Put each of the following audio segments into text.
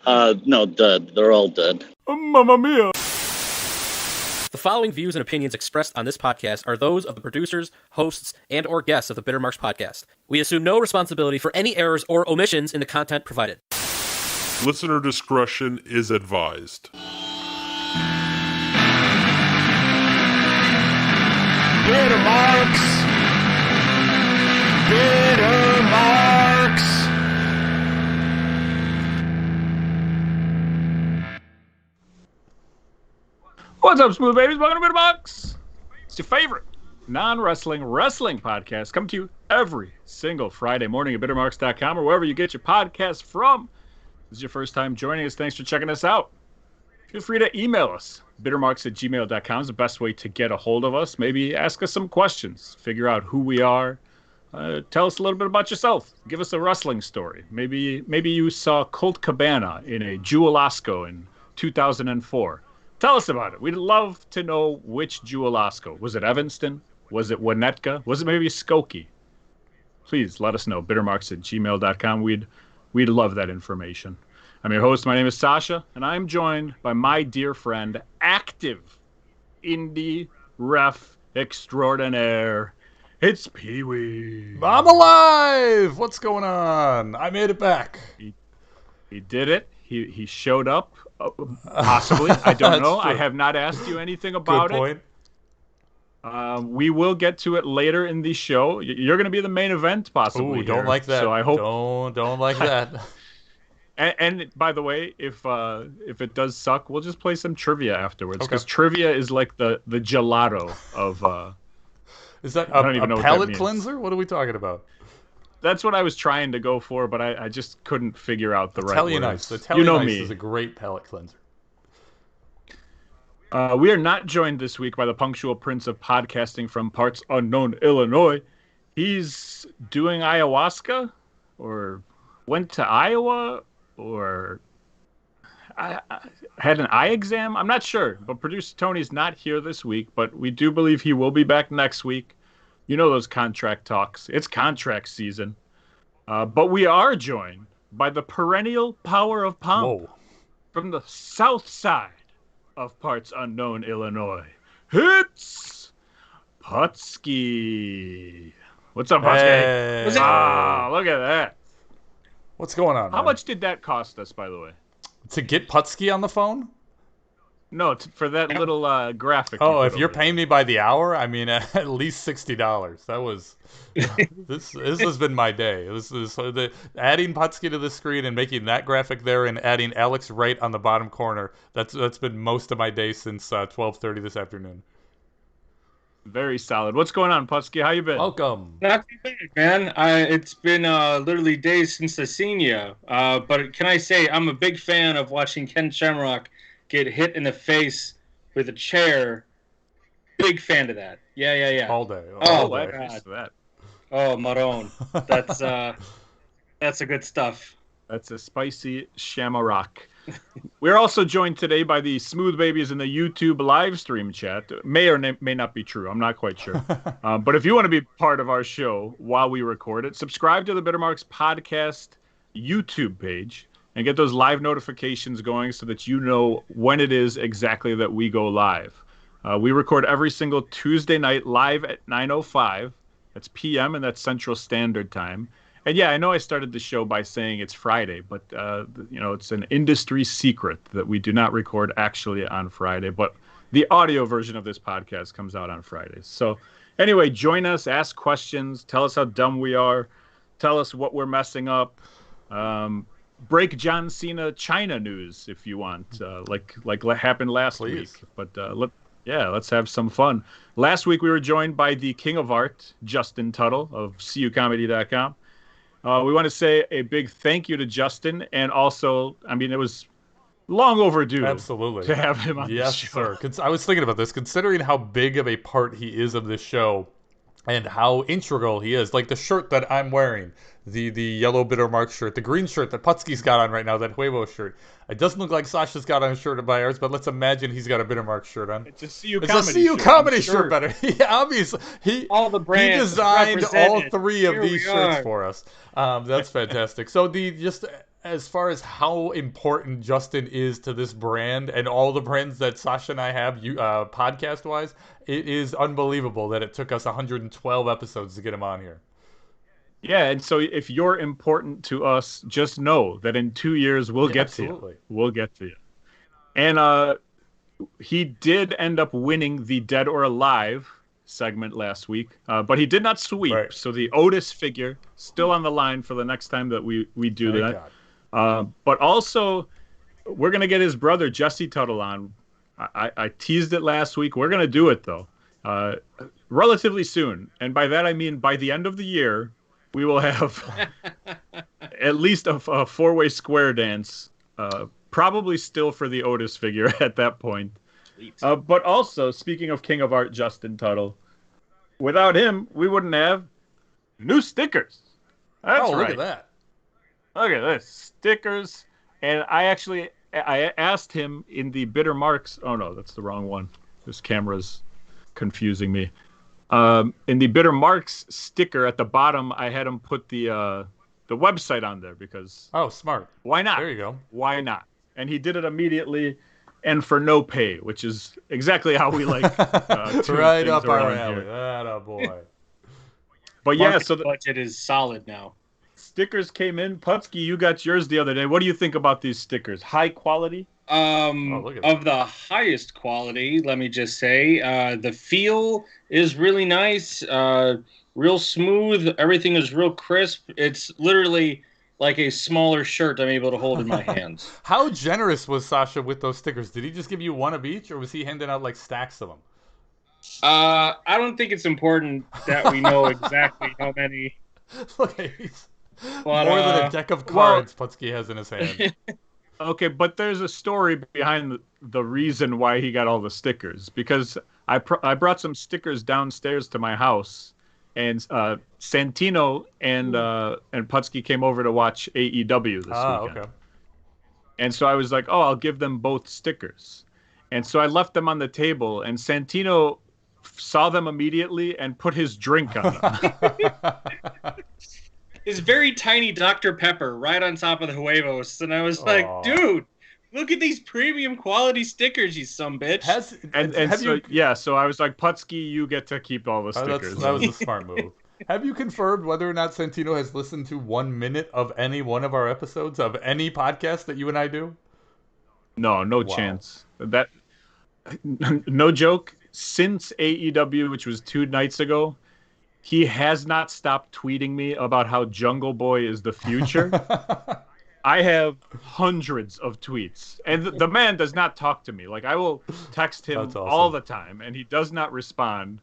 No, dead. They're all dead. Mamma mia! The following views and opinions expressed on this podcast are those of the producers, hosts, and or guests of the Bitter Marks podcast. We assume no responsibility for any errors or omissions in the content provided. Listener discretion is advised. Bitter Marks! Bitter Marks! What's up, smooth babies? Welcome to Bitter Marks! It's your favorite non-wrestling wrestling podcast. Come to you every single Friday morning at bittermarks.com or wherever you get your podcasts from. If this is your first time joining us, thanks for checking us out. Feel free to email us. bittermarks@gmail.com is the best way to get a hold of us. Maybe ask us some questions. Figure out who we are. Tell us a little bit about yourself. Give us a wrestling story. Maybe you saw Colt Cabana in a Jewel-Osco in 2004. Tell us about it. We'd love to know which Jewel-Osco. Was it Evanston? Was it Winnetka? Was it maybe Skokie? Please let us know. bittermarks@gmail.com. We'd love that information. I'm your host. My name is Sasha, and I'm joined by my dear friend, active indie ref extraordinaire. It's Peewee. I'm alive! What's going on? I made it back. He did it. He showed up. Possibly. I don't know. True. I have not asked you anything about Good point. We will get to it later in the show. You're going to be the main event, possibly. Ooh, don't here. like that. So I hope. Don't like that. And by the way, if it does suck, we'll just play some trivia afterwards because trivia is like the gelato of. Is that I don't even know a what palate that means. cleanser? What are we talking about? That's what I was trying to go for, but I just couldn't figure out the right Italian words. ice. Italian ice me. is a great palate cleanser. We are not joined this week by the punctual prince of podcasting from parts unknown Illinois. He's doing ayahuasca, or went to Iowa, or I had an eye exam. I'm not sure, but producer Tony's not here this week, but we do believe he will be back next week. You know those contract talks. It's contract season. But we are joined by the perennial power of pomp. Whoa. From the south side of parts unknown Illinois. It's Puttski. What's up, Puttski? Hey. Look at that. What's going on? How much did that cost us, by the way? To get Puttski on the phone? No, for that little graphic. Oh, if you're paying me by the hour, I mean, at least $60. That was this has been my day. Adding Puttski to the screen and making that graphic there, and adding Alex right on the bottom corner. That's been most of my day since 12:30 this afternoon. Very solid. What's going on, Puttski? How you been? Welcome. Not too bad, man. It's been literally days since I've seen you. But can I say I'm a big fan of watching Ken Shamrock get hit in the face with a chair. Big fan of that. Yeah. All day. Oh, my God. God. Oh, Maroon. That's a good stuff. That's a spicy shamrock. We're also joined today by the Smooth Babies in the YouTube live stream chat. May or may not be true. I'm not quite sure. But if you want to be part of our show while we record it, subscribe to the Bitter Marks Podcast YouTube page and get those live notifications going so that you know when it is exactly that we go live. We record every single Tuesday night live at 9:05. That's p.m. and that's Central Standard Time. And yeah, I know I started the show by saying it's Friday, but it's an industry secret that we do not record actually on Friday, but the audio version of this podcast comes out on Fridays. So anyway, join us, ask questions, tell us how dumb we are, tell us what we're messing up. Break John Cena China news if you want, like happened last week. But let's have some fun. Last week we were joined by the King of Art, Justin Tuttle of cucomedy.com. We want to say a big thank you to Justin, and also, I mean, it was long overdue. Absolutely. To have him on the show. Yes, sir. I was thinking about this, considering how big of a part he is of this show and how integral he is. Like the shirt that I'm wearing, the yellow Bitter Marks shirt, the green shirt that Puttski's got on right now, that Huevo shirt. It doesn't look like Sasha's got on a shirt by ours, but let's imagine he's got a Bitter Marks shirt on. It's a CU Comedy shirt better. Yeah, obviously. All the brands he designed all three of Here these shirts for us. That's fantastic. So as far as how important Justin is to this brand and all the brands that Sasha and I have, podcast-wise, it is unbelievable that it took us 112 episodes to get him on here. Yeah, and so if you're important to us, just know that in 2 years we'll get absolutely. to you. We'll get to you. And he did end up winning the Dead or Alive segment last week, but he did not sweep. Right. So the Otis figure still on the line for the next time that we do Thank that. God. But also, we're gonna get his brother Jesse Tuttle on. I teased it last week. We're gonna do it though, relatively soon, and by that I mean by the end of the year, we will have at least a four-way square dance. Probably still for the Otis figure at that point. But also, speaking of King of Art, Justin Tuttle, without him, we wouldn't have new stickers. That's right. Look at that. Look at this. Stickers. And I asked him in the Bitter Marks. Oh, no, that's the wrong one. This camera's confusing me. In the Bitter Marks sticker at the bottom, I had him put the website on there because... Oh, smart. Why not? There you go. Why not? And he did it immediately and for no pay, which is exactly how we like to right up our alley. Atta boy. But yeah, so the budget is solid now. stickers came in. Puttski, you got yours the other day. What do you think about these stickers? High quality? Of the highest quality, let me just say. The feel is really nice, real smooth. Everything is real crisp. It's literally like a smaller shirt I'm able to hold in my hands. How generous was Sasha with those stickers? Did he just give you one of each, or was he handing out like stacks of them? I don't think it's important that we know exactly how many. Look, he's But, more than a deck of cards Puttski has in his hand. Okay, but there's a story behind the reason why he got all the stickers. Because I brought some stickers downstairs to my house, and Santino and Puttski came over to watch AEW this weekend. Okay. And so I was like, oh, I'll give them both stickers. And so I left them on the table, and Santino saw them immediately and put his drink on them. His very tiny Dr. Pepper right on top of the huevos. And I was like, dude, look at these premium quality stickers, you sumbitch. So I was like, Puttski, you get to keep all the stickers. That was a smart move. Have you confirmed whether or not Santino has listened to 1 minute of any one of our episodes of any podcast that you and I do? No chance. That, no joke. Since AEW, which was 2 nights ago, he has not stopped tweeting me about how Jungle Boy is the future. I have hundreds of tweets, and the man does not talk to me. Like, I will text him all the time, and he does not respond.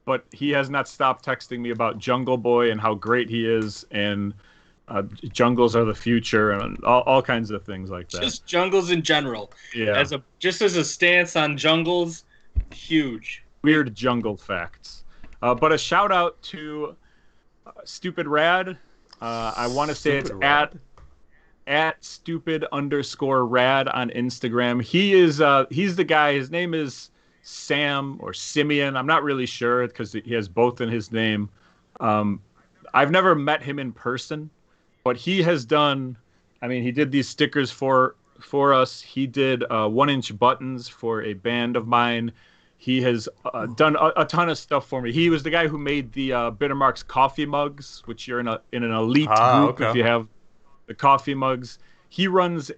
But he has not stopped texting me about Jungle Boy and how great he is, and jungles are the future, and all kinds of things like that. Just jungles in general. Yeah. Just as a stance on jungles, huge. Weird jungle facts. But a shout out to Stupid Rad. I want to say it's at stupid_rad on Instagram. He's the guy. His name is Sam or Simeon. I'm not really sure because he has both in his name. I've never met him in person, but he has done. I mean, he did these stickers for us. He did 1-inch buttons for a band of mine. He has done a ton of stuff for me. He was the guy who made the Bitter Marks coffee mugs, which you're in an elite group if you have the coffee mugs. He runs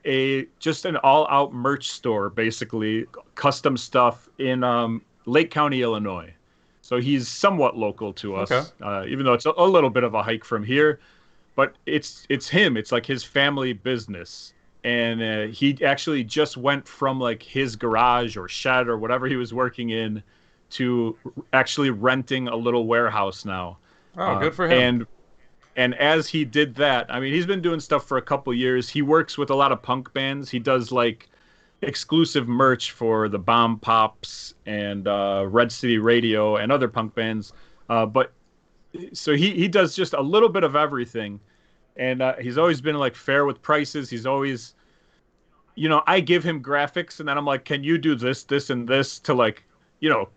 just an all-out merch store, basically, custom stuff in Lake County, Illinois. So he's somewhat local to us, even though it's a little bit of a hike from here. But it's him. It's like his family business. And he actually just went from like his garage or shed or whatever he was working in to actually renting a little warehouse now. Oh, good for him. And as he did that, I mean, he's been doing stuff for a couple years. He works with a lot of punk bands. He does like exclusive merch for the Bomb Pops and Red City Radio and other punk bands. But so he does just a little bit of everything. And he's always been like fair with prices. He's always, I give him graphics and then I'm like, can you do this, this, and this to like,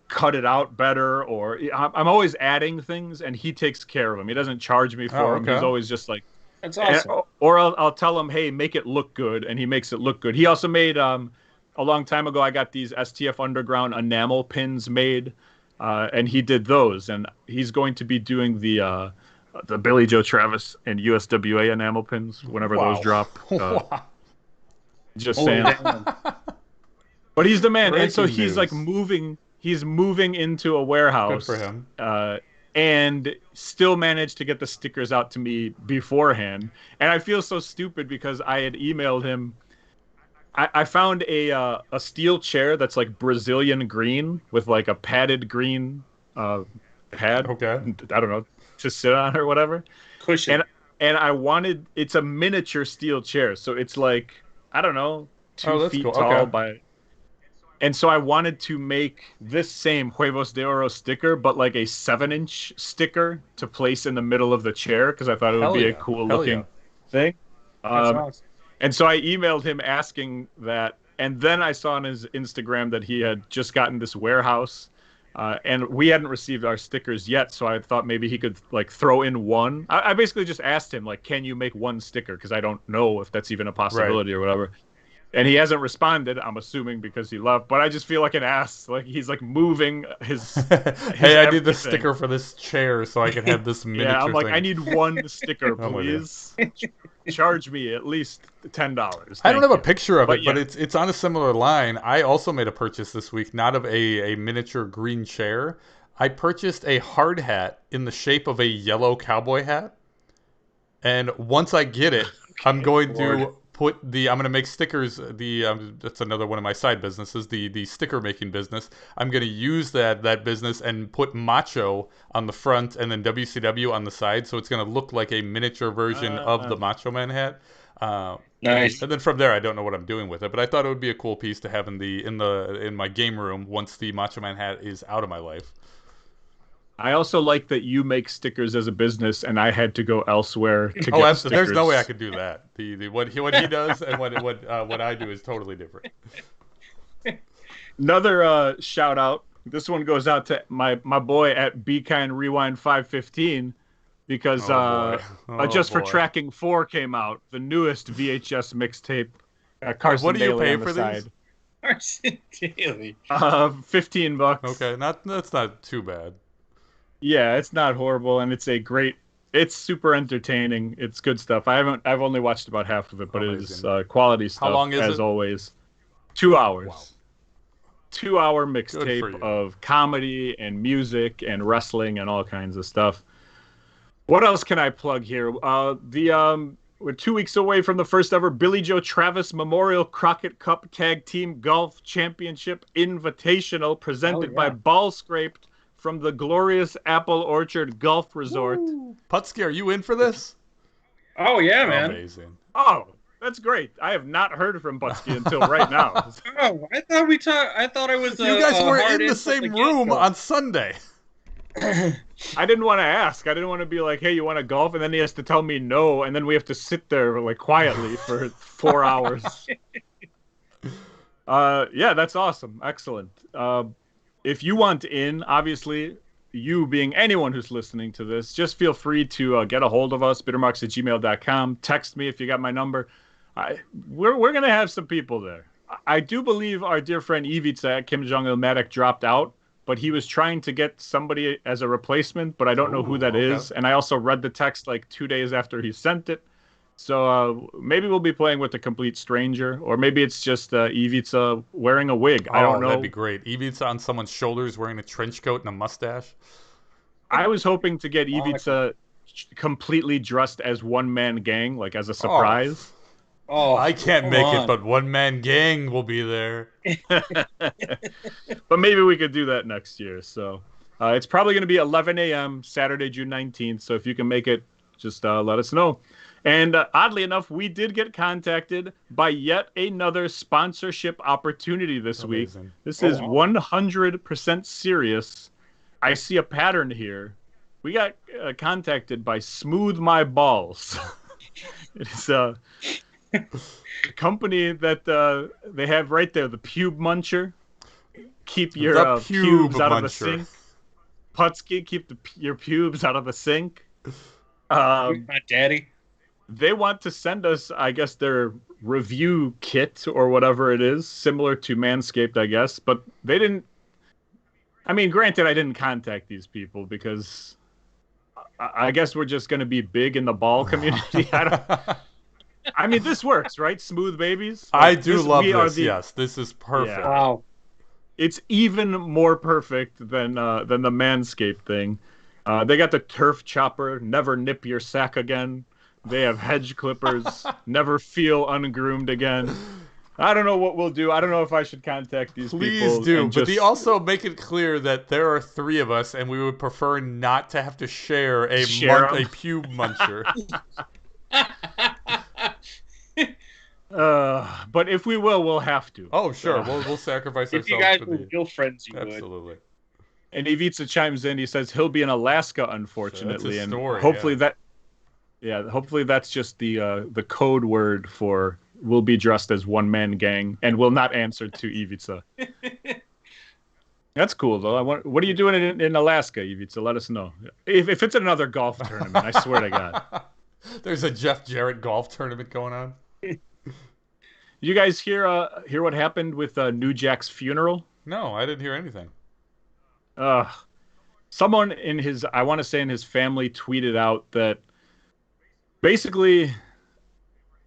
cut it out better? Or I'm always adding things and he takes care of them. He doesn't charge me for them. He's always just like, that's awesome. or I'll tell him, hey, make it look good, and he makes it look good. He also made a long time ago. I got these STF Underground enamel pins made, and he did those, and he's going to be doing the Billy Joe Travis and USWA enamel pins whenever those drop. Wow. Just Oh, saying. damn. But he's the man, and so Breaking he's news. like moving. He's moving into a warehouse. Good for him. And still managed to get the stickers out to me beforehand. And I feel so stupid because I had emailed him. I found a steel chair that's like Brazilian green with like a padded green pad. Okay. I don't know, to sit on or whatever. Cushion. And I wanted, it's a miniature steel chair. So it's like, I don't know, 2 feet cool. tall Okay. by... And so I wanted to make this same Huevos de Oro sticker, but like a 7-inch sticker to place in the middle of the chair because I thought it would Hell be yeah. a cool Hell looking yeah. thing. That's awesome. And so I emailed him asking that. And then I saw on his Instagram that he had just gotten this warehouse and we hadn't received our stickers yet. So I thought maybe he could like throw in one. I basically just asked him, like, can you make one sticker? Because I don't know if that's even a possibility or whatever. And he hasn't responded, I'm assuming because he left. But I just feel like an ass. Like he's like moving his Hey, I need everything. the sticker for this chair so I can have this miniature Yeah, I'm like, thing. I need one sticker, I'm with you. please. Charge me at least $10. I don't have a Thank you. picture of But it, but yeah. it's on a similar line. I also made a purchase this week, not of a miniature green chair. I purchased a hard hat in the shape of a yellow cowboy hat. And once I get it, I'm going to I'm going to make stickers. That's another one of my side businesses, the sticker making business. I'm going to use that business and put Macho on the front and then WCW on the side. So it's going to look like a miniature version of the Macho Man hat. Nice. And then from there, I don't know what I'm doing with it, but I thought it would be a cool piece to have in my game room once the Macho Man hat is out of my life. I also like that you make stickers as a business, and I had to go elsewhere to get Absolutely. There's no way I stickers. could do that. What he does and what I do is totally different. Another shout out. This one goes out to my boy at Be Kind Rewind 515 because Just for Tracking 4 came out, the newest VHS mixtape. Carson What do you Daly pay on the for side. these? Carson Daly. $15. Okay, that's not too bad. Yeah, it's not horrible, and it's super entertaining. It's good stuff. I've only watched about half of it, but Amazing. it is quality stuff. long is as it? always? 2 hours. Wow. 2-hour Good for mixtape you. of comedy and music and wrestling and all kinds of stuff. What else can I plug here? We're 2 weeks away from the first ever Billy Joe Travis Memorial Crockett Cup Tag Team Golf Championship Invitational presented by Ball Scraped from the glorious Apple Orchard Golf Resort. Puttski, are you in for this? Oh yeah, man. Amazing. Oh, that's great. I have not heard from Puttski until right now. Oh, I thought I was. You guys were hard in the in from same the room get-go. on Sunday. I didn't want to ask. I didn't want to be like, hey, you want to golf? And then he has to tell me no, and then we have to sit there like quietly for 4 hours. Yeah, that's awesome. Excellent. If you want in, obviously, you being anyone who's listening to this, just feel free to get a hold of us, bittermarks@gmail.com. Text me if you got my number. We're going to have some people there. I do believe our dear friend Ivica at Kim Jong-il-matic dropped out, but he was trying to get somebody as a replacement, but I don't know who that is. And I also read the text like 2 days after he sent it. So maybe we'll be playing with a complete stranger, or maybe it's just Ivica wearing a wig. I don't know. That'd be great. Ivica on someone's shoulders wearing a trench coat and a mustache. I was hoping to get Ivica completely dressed as one-man gang, like as a surprise. Oh, I can't come make on. it, but one man gang will be there. But maybe we could do that next year. So it's probably going to be 11 a.m. Saturday, June 19th. So if you can make it, just let us know. And oddly enough, we did get contacted by yet another sponsorship opportunity this week. Amazing. This is 100% serious. I see a pattern here. We got contacted by Smooth My Balls. It's a company that they have right there, the Pube Muncher. Keep your The Pube pubes out of the Muncher. sink. Puttski, keep your pubes out of the sink. My daddy. they want to send us, I guess, their review kit or whatever it is, similar to Manscaped, I guess. But they didn't. I mean, granted, I didn't contact these people because I guess we're just going to be big in the ball community. I mean, this works, right? Smooth babies. I do love this. Yes, this is perfect. Yeah. Wow. It's even more perfect than the Manscaped thing. They got the turf chopper, never nip your sack again. They have hedge clippers, never feel ungroomed again. I don't know what we'll do. I don't know if I should contact these people. Please do, but they also make it clear that there are 3 of us, and we would prefer not to have to share a pube muncher. But if we will, we'll have to. Oh, sure. We'll sacrifice ourselves. If you guys were real friends, you Absolutely. would. And Ivica chimes in. He says he'll be in Alaska, unfortunately, That's a story, and hopefully hopefully that's just the code word for we'll be dressed as one-man gang and will not answer to Ivica. That's cool, though. What are you doing in Alaska, Ivica? Let us know. If it's another golf tournament, I swear to God. There's a Jeff Jarrett golf tournament going on. You guys hear what happened with New Jack's funeral? No, I didn't hear anything. Someone in his family tweeted out that basically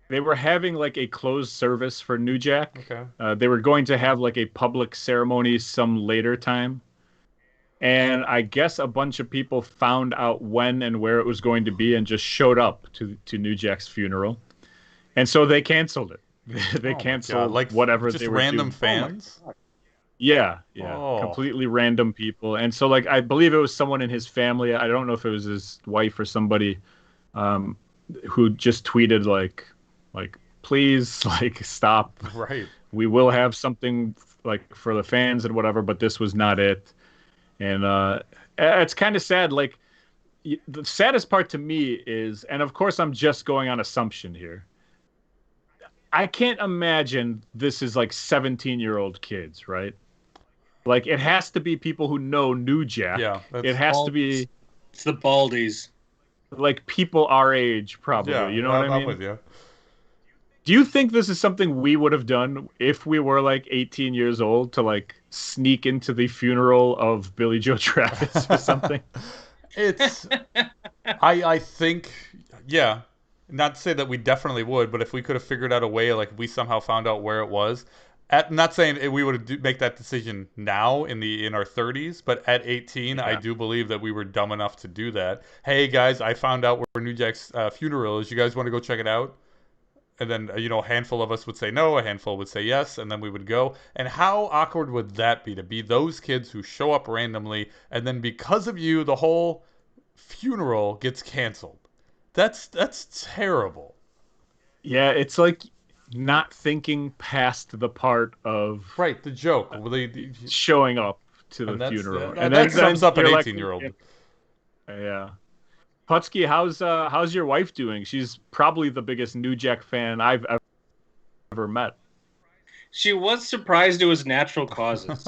they were having like a closed service for New Jack. Okay. They were going to have like a public ceremony some later time. And I guess a bunch of people found out when and where it was going to be and just showed up to New Jack's funeral. And so they canceled it. They canceled like whatever just they were random doing. fans. Yeah, Oh. completely random people. And so, like, I believe it was someone in his family. I don't know if it was his wife or somebody who just tweeted like, please, like, stop. Right. We will have something like for the fans and whatever, but this was not it. And it's kind of sad. Like, the saddest part to me is, and of course I'm just going on assumption here, I can't imagine this is like 17-year-old kids, right? Like, it has to be people who know New Jack. Yeah. It has to be It's the Baldies. like people our age, probably. Yeah, you know what I mean? I'm with you. Do you think this is something we would have done if we were like 18 years old to like sneak into the funeral of Billy Joe Travis or something? It's, I think, yeah. Not to say that we definitely would, but if we could have figured out a way, like we somehow found out where it was, not saying we would make that decision now in our 30s, but at 18, I do believe that we were dumb enough to do that. Hey guys, I found out where New Jack's funeral is. You guys want to go check it out? And then, a handful of us would say no, a handful would say yes, and then we would go. And how awkward would that be to be those kids who show up randomly, and then because of you, the whole funeral gets canceled? That's terrible. Yeah, it's like not thinking past the part of Right, the joke. showing up to the and funeral. And that sums up an 18-year-old. Yeah. Puttski, how's your wife doing? She's probably the biggest New Jack fan I've ever met. She was surprised it was natural causes.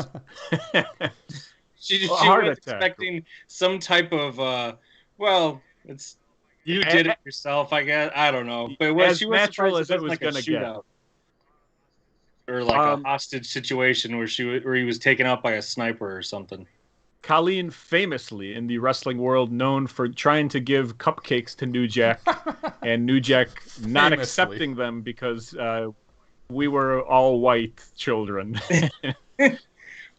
She heart was attack. expecting some type of, you did it yourself, I guess. I don't know. But as she was natural as it surprised was like going to get. Or like a hostage situation where he was taken out by a sniper or something. Colleen, famously in the wrestling world, known for trying to give cupcakes to New Jack, and New Jack not accepting them because we were all white children. And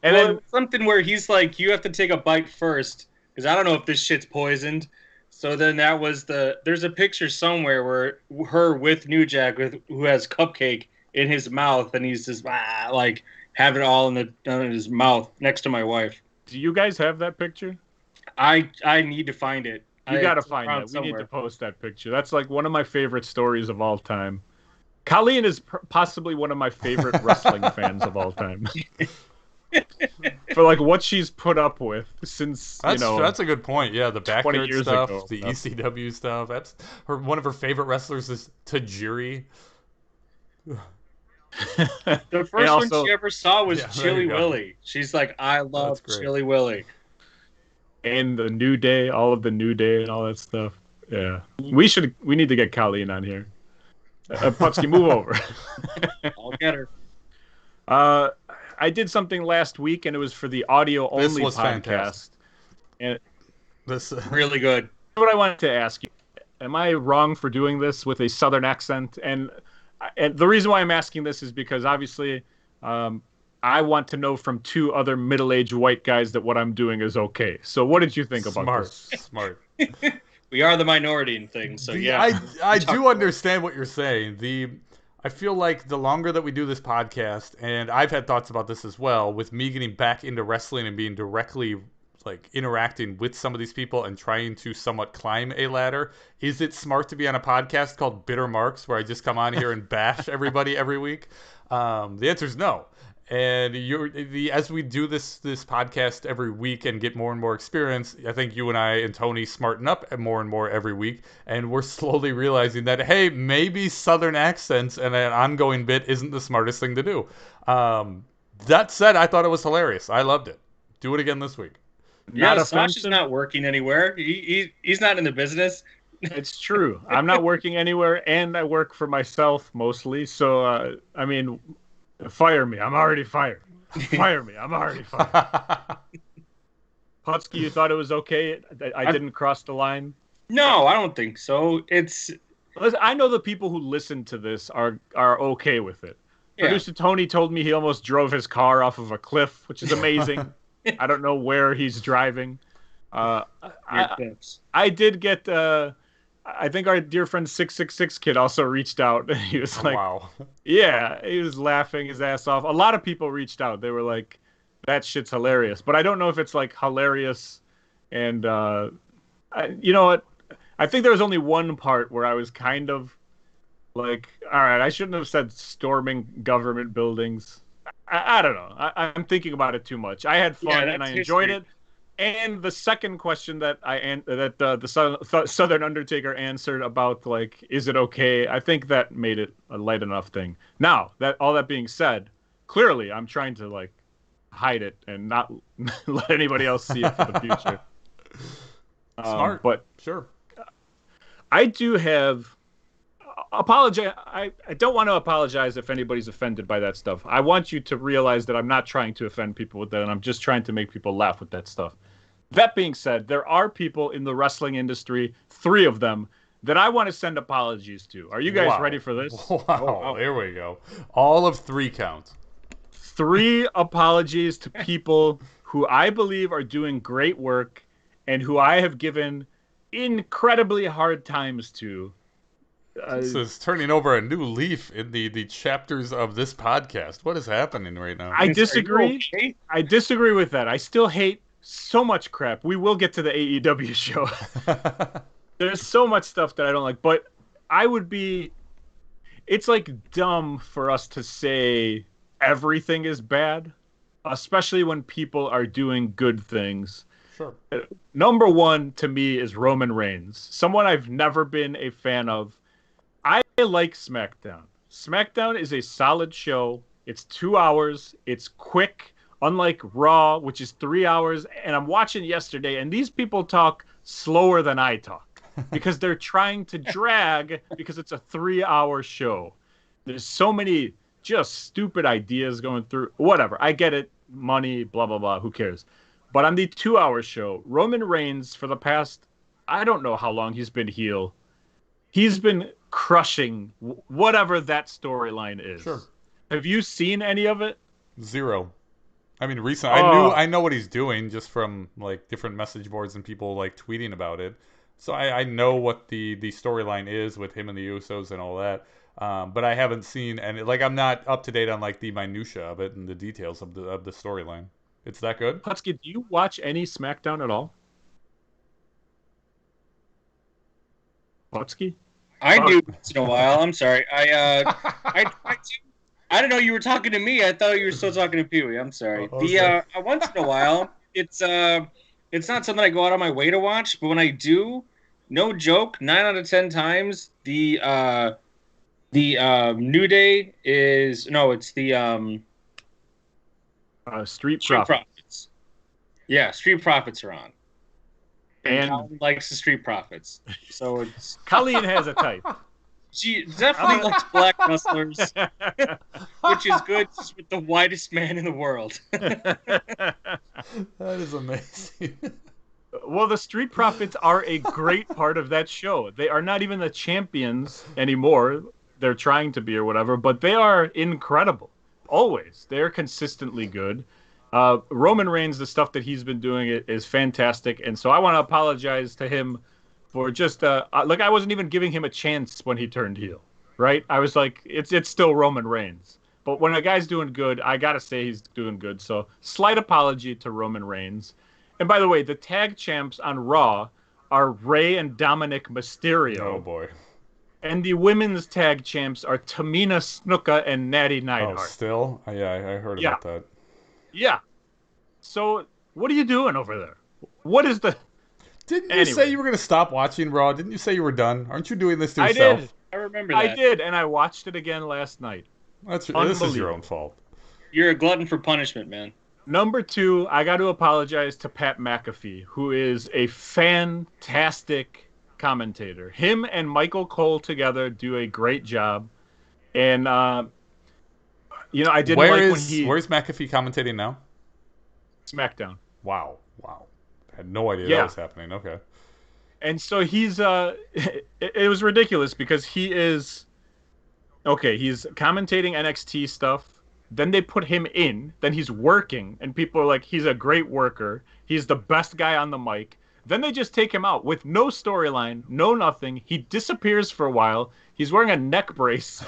then something where he's like, you have to take a bite first, because I don't know if this shit's poisoned. So then that was there's a picture somewhere where her with New Jack who has cupcake in his mouth, and he's just like having it all in his mouth next to my wife. Do you guys have that picture? I need to find it. You got to find that. We need to post that picture. That's like one of my favorite stories of all time. Colleen is possibly one of my favorite wrestling fans of all time. For like what she's put up with since that's a good point. Yeah, the backyard stuff, ago, the ECW stuff. That's one of her favorite wrestlers is Tajiri. The first one she ever saw was Chili Willy. She's like, I love Chili Willy. And the New Day, all of the New Day and all that stuff. Yeah. We need to get Colleen on here. Puttski, move over. I'll get her. I did something last week, and it was for the audio only This was podcast. fantastic. And This Really good. what I wanted to ask you: am I wrong for doing this with a Southern accent? And the reason why I'm asking this is because obviously, I want to know from two other middle-aged white guys that what I'm doing is okay. So, what did you think about this? Smart. We are the minority in things, so yeah. I do understand what you're saying. I feel like the longer that we do this podcast, and I've had thoughts about this as well, with me getting back into wrestling and being directly like interacting with some of these people and trying to somewhat climb a ladder. Is it smart to be on a podcast called Bitter Marks, where I just come on here and bash everybody every week? The answer is no. And as we do this podcast every week and get more and more experience, I think you and I and Tony smarten up more and more every week, and we're slowly realizing that, hey, maybe Southern accents and an ongoing bit isn't the smartest thing to do. That said, I thought it was hilarious. I loved it. Do it again this week. Yeah, Sasha's not working anywhere. He's not in the business. It's true. I'm not working anywhere, and I work for myself mostly. So, I mean, fire me. I'm already fired. Fire me. I'm already fired. Puttski, you thought it was okay? I didn't cross the line? No, I don't think so. I know the people who listen to this are okay with it. Yeah. Producer Tony told me he almost drove his car off of a cliff, which is amazing. I don't know where he's driving. I did get... I think our dear friend 666 Kid also reached out. He was like, wow. Yeah, he was laughing his ass off. A lot of people reached out. They were like, that shit's hilarious. But I don't know if it's like hilarious. And you know what? I think there was only one part where I was kind of like, all right, I shouldn't have said storming government buildings. I don't know. I'm thinking about it too much. I had fun and I enjoyed it. And the second question that the Southern Undertaker answered about, like, is it okay? I think that made it a light enough thing. Now, all that being said, clearly I'm trying to, like, hide it and not let anybody else see it for the future. Smart. But sure. I do have... Apologize. I don't want to apologize if anybody's offended by that stuff. I want you to realize that I'm not trying to offend people with that, and I'm just trying to make people laugh with that stuff. That being said, there are people in the wrestling industry, 3 of them, that I want to send apologies to. Are you guys ready for this? Wow, here we go. All of 3 count. 3 apologies to people who I believe are doing great work and who I have given incredibly hard times to. This is turning over a new leaf in the chapters of this podcast. What is happening right now? I disagree. Okay? I disagree with that. I still hate so much crap. We will get to the AEW show. There's so much stuff that I don't like, but it's like dumb for us to say everything is bad, especially when people are doing good things. Sure. Number 1 to me is Roman Reigns, someone I've never been a fan of. I like SmackDown. SmackDown is a solid show. It's 2 hours. It's quick, unlike Raw, which is 3 hours. And I'm watching yesterday, and these people talk slower than I talk because they're trying to drag because it's a 3-hour show. There's so many just stupid ideas going through. Whatever. I get it. Money, blah, blah, blah. Who cares? But on the 2-hour show, Roman Reigns, for the past, I don't know how long he's been heel, he's been crushing whatever that storyline is. Sure. Have you seen any of it? 0. I mean, recently, I know what he's doing just from, like, different message boards and people, like, tweeting about it. So I know what the storyline is with him and the Usos and all that. But I haven't seen any, like, I'm not up to date on, like, the minutia of it and the details of the storyline. It's that good? Puttski, do you watch any SmackDown at all? Puttski? I do once in a while. I'm sorry. I didn't know you were talking to me. I thought you were still talking to Peewee. I'm sorry. Okay. Once in a while, it's not something I go out of my way to watch, but when I do, no joke, 9 out of 10 times the New Day is it's the Street Profits. Profits. Yeah, Street Profits are on. And Colleen likes the Street Profits. So it's Colleen has a type. she definitely likes black wrestlers, which is good. She's with the whitest man in the world. That is amazing. Well, the Street Profits are a great part of that show. They are not even the champions anymore. They're trying to be or whatever, but they are incredible. Always. They're consistently good. Roman Reigns, the stuff that he's been doing is fantastic. And so I want to apologize to him for just, like, I wasn't even giving him a chance when he turned heel, right? I was like, it's still Roman Reigns. But when a guy's doing good, I got to say he's doing good. So slight apology to Roman Reigns. And by the way, the tag champs on Raw are Rey and Dominic Mysterio. Oh, boy. And the women's tag champs are Tamina Snuka and Natty Neidhart. Oh, still? Yeah, I heard about that. Yeah. So, what are you doing over there? What is the... Didn't you say you were going to stop watching Raw? Didn't you say you were done? Aren't you doing this to yourself? I did. I remember that. I did, and I watched it again last night. This is your own fault. You're a glutton for punishment, man. Number 2, I got to apologize to Pat McAfee, who is a fantastic commentator. Him and Michael Cole together do a great job. And, you know, I didn't like when he... Where's McAfee commentating now? SmackDown. Wow. I had no idea that was happening. Okay. And so he's... it was ridiculous because he is... Okay, he's commentating NXT stuff. Then they put him in. Then he's working. And people are like, he's a great worker. He's the best guy on the mic. Then they just take him out with no storyline, no nothing. He disappears for a while. He's wearing a neck brace,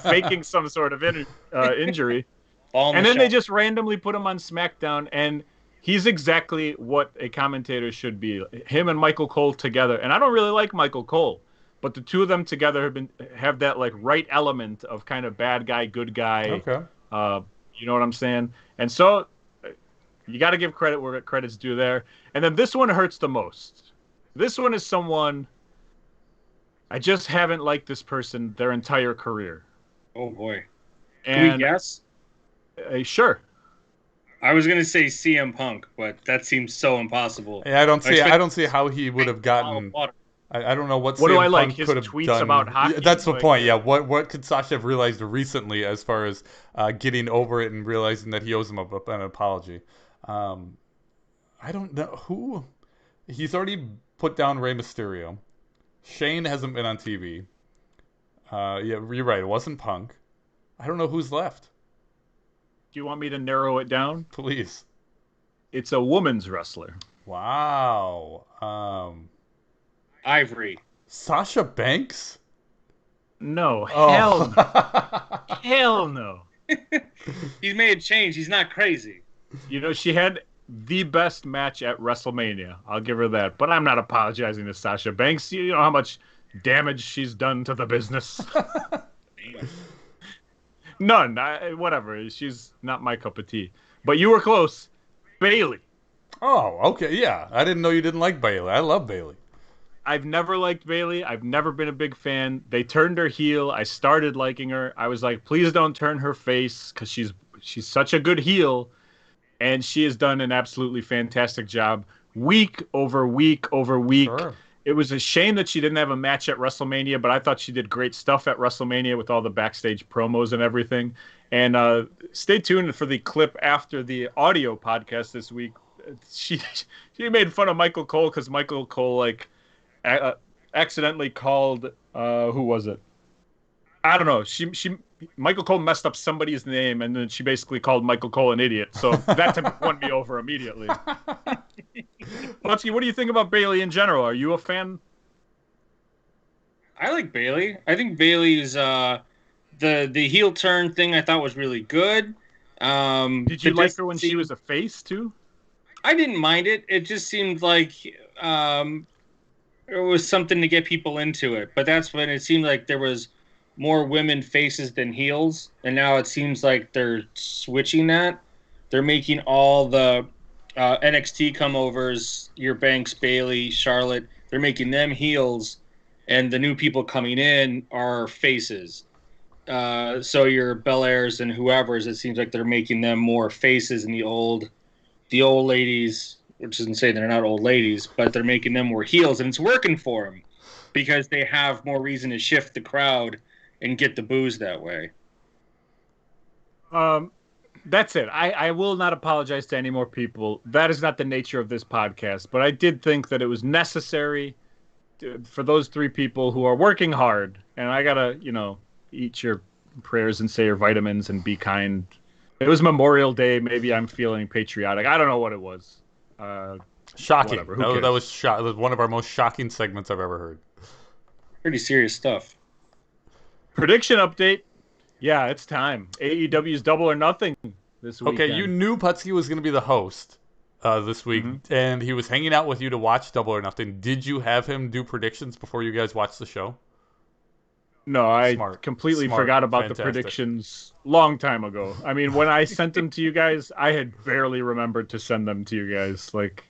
faking some sort of injury. And then they just randomly put him on SmackDown. And he's exactly what a commentator should be. Him and Michael Cole together. And I don't really like Michael Cole. But the two of them together have that like right element of kind of bad guy, good guy. Okay. You know what I'm saying? And so you got to give credit where credit's due there. And then this one hurts the most. This one is someone I just haven't liked this person their entire career. Oh boy. And, can we guess? Sure. I was gonna say CM Punk, but that seems so impossible. Yeah, I don't see how he would have gotten. I don't know what CM do I Punk like? His could have tweets done. about hockey? Yeah, that's the point. Yeah, what could Sasha have realized recently as far as getting over it and realizing that he owes him an apology? I don't know who. He's already put down Rey Mysterio. Shane hasn't been on TV. Yeah, you're right. It wasn't Punk. I don't know who's left. Do you want me to narrow it down? Please. It's a woman's wrestler. Wow. Ivory. Sasha Banks? No. Hell no. Hell no. He's made a change. He's not crazy. You know, she had the best match at WrestleMania. I'll give her that. But I'm not apologizing to Sasha Banks. You know how much damage she's done to the business. None. Whatever. She's not my cup of tea. But you were close. Bayley. Oh, okay. Yeah. I didn't know you didn't like Bayley. I love Bayley. I've never liked Bayley. I've never been a big fan. They turned her heel. I started liking her. I was like, please don't turn her face because she's such a good heel. And she has done an absolutely fantastic job week over week over week. Sure. It was a shame that she didn't have a match at WrestleMania, but I thought she did great stuff at WrestleMania with all the backstage promos and everything. And stay tuned for the clip after the audio podcast this week. She made fun of Michael Cole because Michael Cole accidentally called who was it? I don't know. Michael Cole messed up somebody's name, and then she basically called Michael Cole an idiot. So that won me over immediately. Puttski, what do you think about Bayley in general? Are you a fan? I like Bayley. I think Bayley's the heel turn thing I thought was really good. Did you like her when she was a face too? I didn't mind it. It just seemed like it was something to get people into it. But that's when it seemed like there was more women faces than heels, and now it seems like they're switching that. They're making all the NXT come-overs, your Banks, Bayley, Charlotte, they're making them heels, and the new people coming in are faces. So your Belairs and whoever's, it seems like they're making them more faces, and the old ladies which isn't saying they're not old ladies, but they're making them more heels, and it's working for them because they have more reason to shift the crowd and get the boos that way. That's it. I will not apologize to any more people. That is not the nature of this podcast, but I did think that it was necessary for those 3 people who are working hard, and I gotta, eat your prayers and say your vitamins and be kind. It was Memorial Day. Maybe I'm feeling patriotic. I don't know what it was. Shocking. Whatever. That was one of our most shocking segments I've ever heard. Pretty serious stuff. Prediction update. Yeah, it's time. AEW's Double or Nothing this week. Okay, you knew Puttski was going to be the host this week, and he was hanging out with you to watch Double or Nothing. Did you have him do predictions before you guys watched the show? No, I completely forgot about the predictions long time ago. I mean, when I sent them to you guys, I had barely remembered to send them to you guys. Like,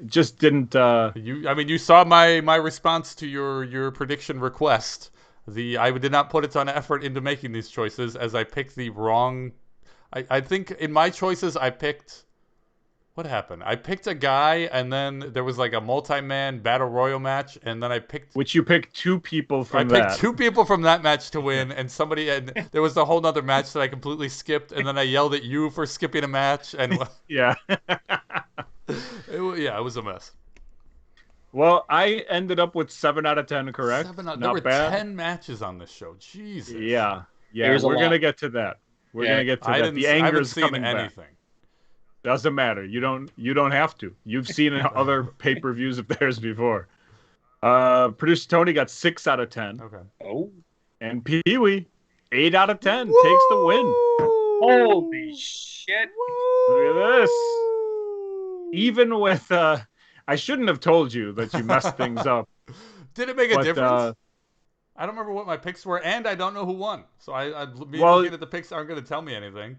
just didn't. You saw my response to your prediction request. I did not put a ton of effort into making these choices, as I picked the wrong. I think in my choices I picked. What happened? I picked a guy, and then there was like a multi-man battle royal match, and then I picked. Which you picked 2 people from that. I picked 2 people from that match to win, and there was a whole nother match that I completely skipped, and then I yelled at you for skipping a match, and yeah, it was a mess. Well, I ended up with 7 out of 10 correct. There were bad. 10 matches on this show. Jesus. Yeah, we're gonna get to that. We're gonna get to that. The anger's coming anything. Back. Doesn't matter. You don't have to. You've seen other pay-per-views of theirs before. Producer Tony got 6 out of 10. Okay. Oh. And Peewee, 8 out of 10 takes the win. Holy shit! Look at this. Even with I shouldn't have told you that you messed things up. Did it make a difference? I don't remember what my picks were, and I don't know who won. So looking at the picks aren't going to tell me anything.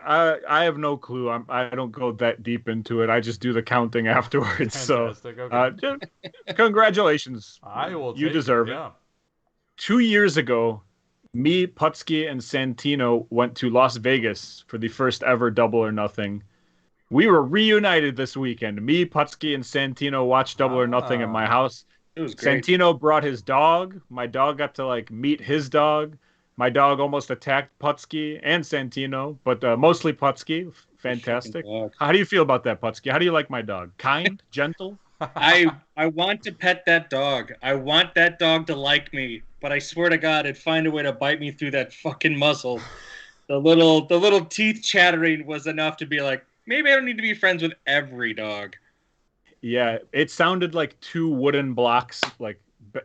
I have no clue. I don't go that deep into it. I just do the counting afterwards. Fantastic. So, okay. Congratulations. You deserve it. 2 years ago, me, Puttski, and Santino went to Las Vegas for the first ever Double or Nothing. We were reunited this weekend. Me, Puttski, and Santino watched Double or Nothing at my house. It was great. Santino brought his dog. My dog got to meet his dog. My dog almost attacked Puttski and Santino, but mostly Puttski. Fantastic. How do you feel about that, Puttski? How do you like my dog? Kind? Gentle? I want to pet that dog. I want that dog to like me, but I swear to God, it'd find a way to bite me through that fucking muzzle. The little teeth chattering was enough to be like, maybe I don't need to be friends with every dog. Yeah, it sounded like 2 wooden blocks,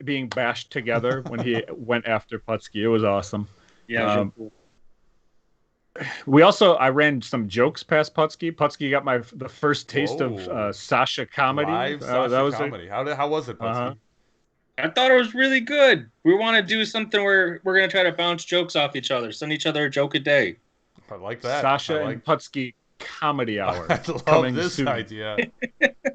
being bashed together when he went after Puttski. It was awesome. Yeah. I ran some jokes past Puttski. Puttski got the first taste of Sasha comedy. Live Sasha comedy. How was it, Puttski? I thought it was really good. We want to do something where we're going to try to bounce jokes off each other, send each other a joke a day. I like that. Sasha and Puttski comedy hour. I love this soon. Idea.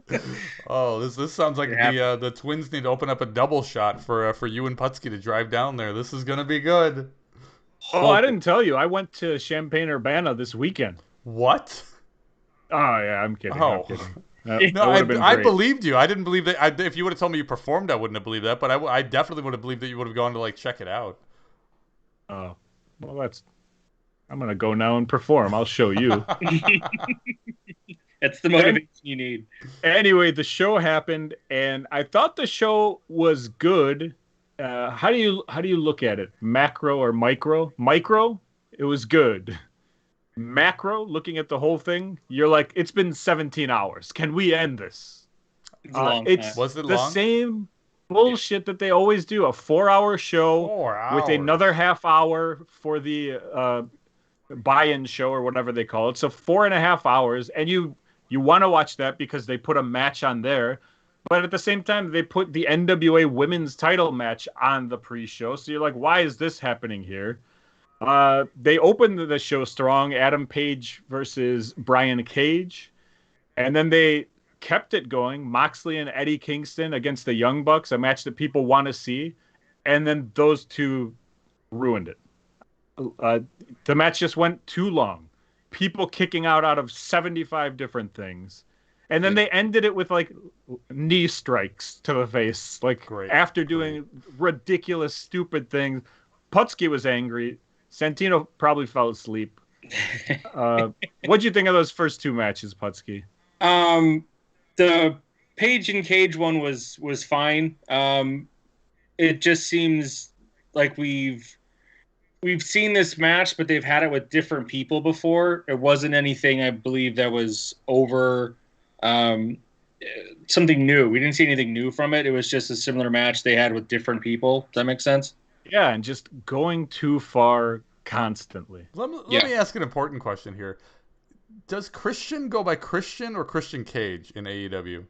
This sounds like the twins need to open up a double shot for you and Puttski to drive down there. This is gonna be good. Oh, I didn't tell you. I went to Champaign-Urbana this weekend. What? Oh yeah, I'm kidding. Oh. I'm kidding. I believed you. I didn't believe that. If you would have told me you performed, I wouldn't have believed that. But I definitely would have believed that you would have gone to check it out. Oh, well, I'm gonna go now and perform. I'll show you. That's the motivation you need. Anyway, the show happened, and I thought the show was good. How do you look at it? Macro or micro? Micro, it was good. Macro, looking at the whole thing, you're like, it's been 17 hours. Can we end this? Was it the long? Same bullshit that they always do. A 4-hour show 4 hours. with another half hour for the buy-in show or whatever they call it. So 4.5 hours, and you want to watch that because they put a match on there, but at the same time they put the NWA women's title match on the pre-show. So you're like, why is this happening here? They opened the show strong, Adam Page versus Brian Cage, and then they kept it going, Moxley and Eddie Kingston against the Young Bucks, a match that people want to see, and then those two ruined it. The match just went too long. People kicking out of 75 different things. And then they ended it with like knee strikes to the face, like after doing ridiculous, stupid things. Puttski was angry. Santino probably fell asleep. What'd you think of those first two matches, Puttski? The Page and Cage one was fine. It just seems like we've seen this match, but they've had it with different people before. It wasn't anything, I believe, that was over something new. We didn't see anything new from it. It was just a similar match they had with different people. Does that make sense? Yeah, and just going too far constantly. Let me ask an important question here. Does Christian go by Christian or Christian Cage in AEW?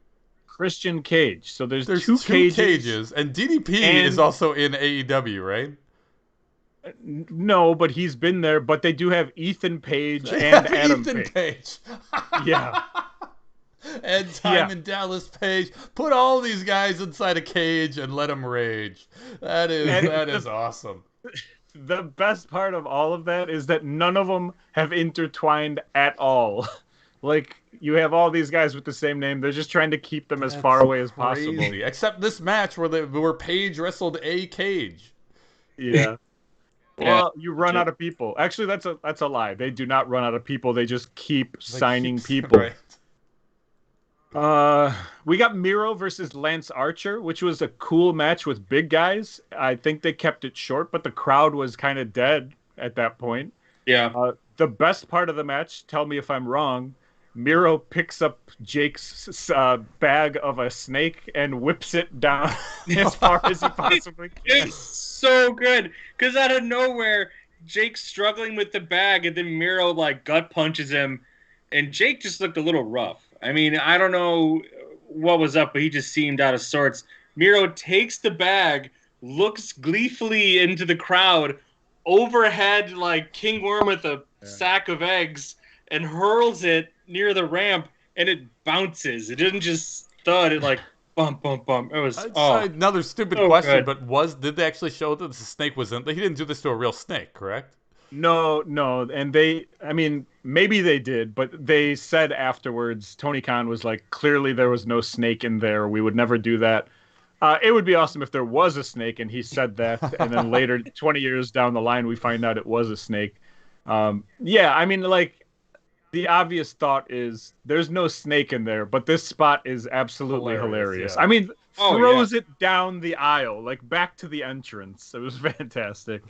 Christian Cage. So there's two cages, and DDP is also in AEW, right? No, but he's been there. But they do have Ethan Page and Adam Page. Yeah. And Diamond Dallas Page. Put all these guys inside a cage and let them rage. That is awesome. The best part of all of that is that none of them have intertwined at all. Like, you have all these guys with the same name. They're just trying to keep them as far away as possible. Except this match where Page wrestled a cage. Yeah. Well, you run out of people. Actually, that's a lie. They do not run out of people. They just keep signing people. Right. We got Miro versus Lance Archer, which was a cool match with big guys. I think they kept it short, but the crowd was kind of dead at that point. Yeah. The best part of the match, tell me if I'm wrong, Miro picks up Jake's bag of a snake and whips it down as far as he possibly can. It's so good, because out of nowhere, Jake's struggling with the bag, and then Miro like gut punches him, and Jake just looked a little rough. I mean, I don't know what was up, but he just seemed out of sorts. Miro takes the bag, looks gleefully into the crowd, overhead like King Worm with a sack of eggs, and hurls it near the ramp, and it bounces. It didn't just thud. It like bump, bump, bump. It was another stupid question, good. But did they actually show that the snake was in? He didn't do this to a real snake, correct? No, and maybe they did, but they said afterwards, Tony Khan was like, clearly there was no snake in there. We would never do that. It would be awesome if there was a snake, and he said that, and then later, 20 years down the line, we find out it was a snake. The obvious thought is there's no snake in there, but this spot is absolutely hilarious. Yeah. I mean, throws it down the aisle, like back to the entrance. It was fantastic.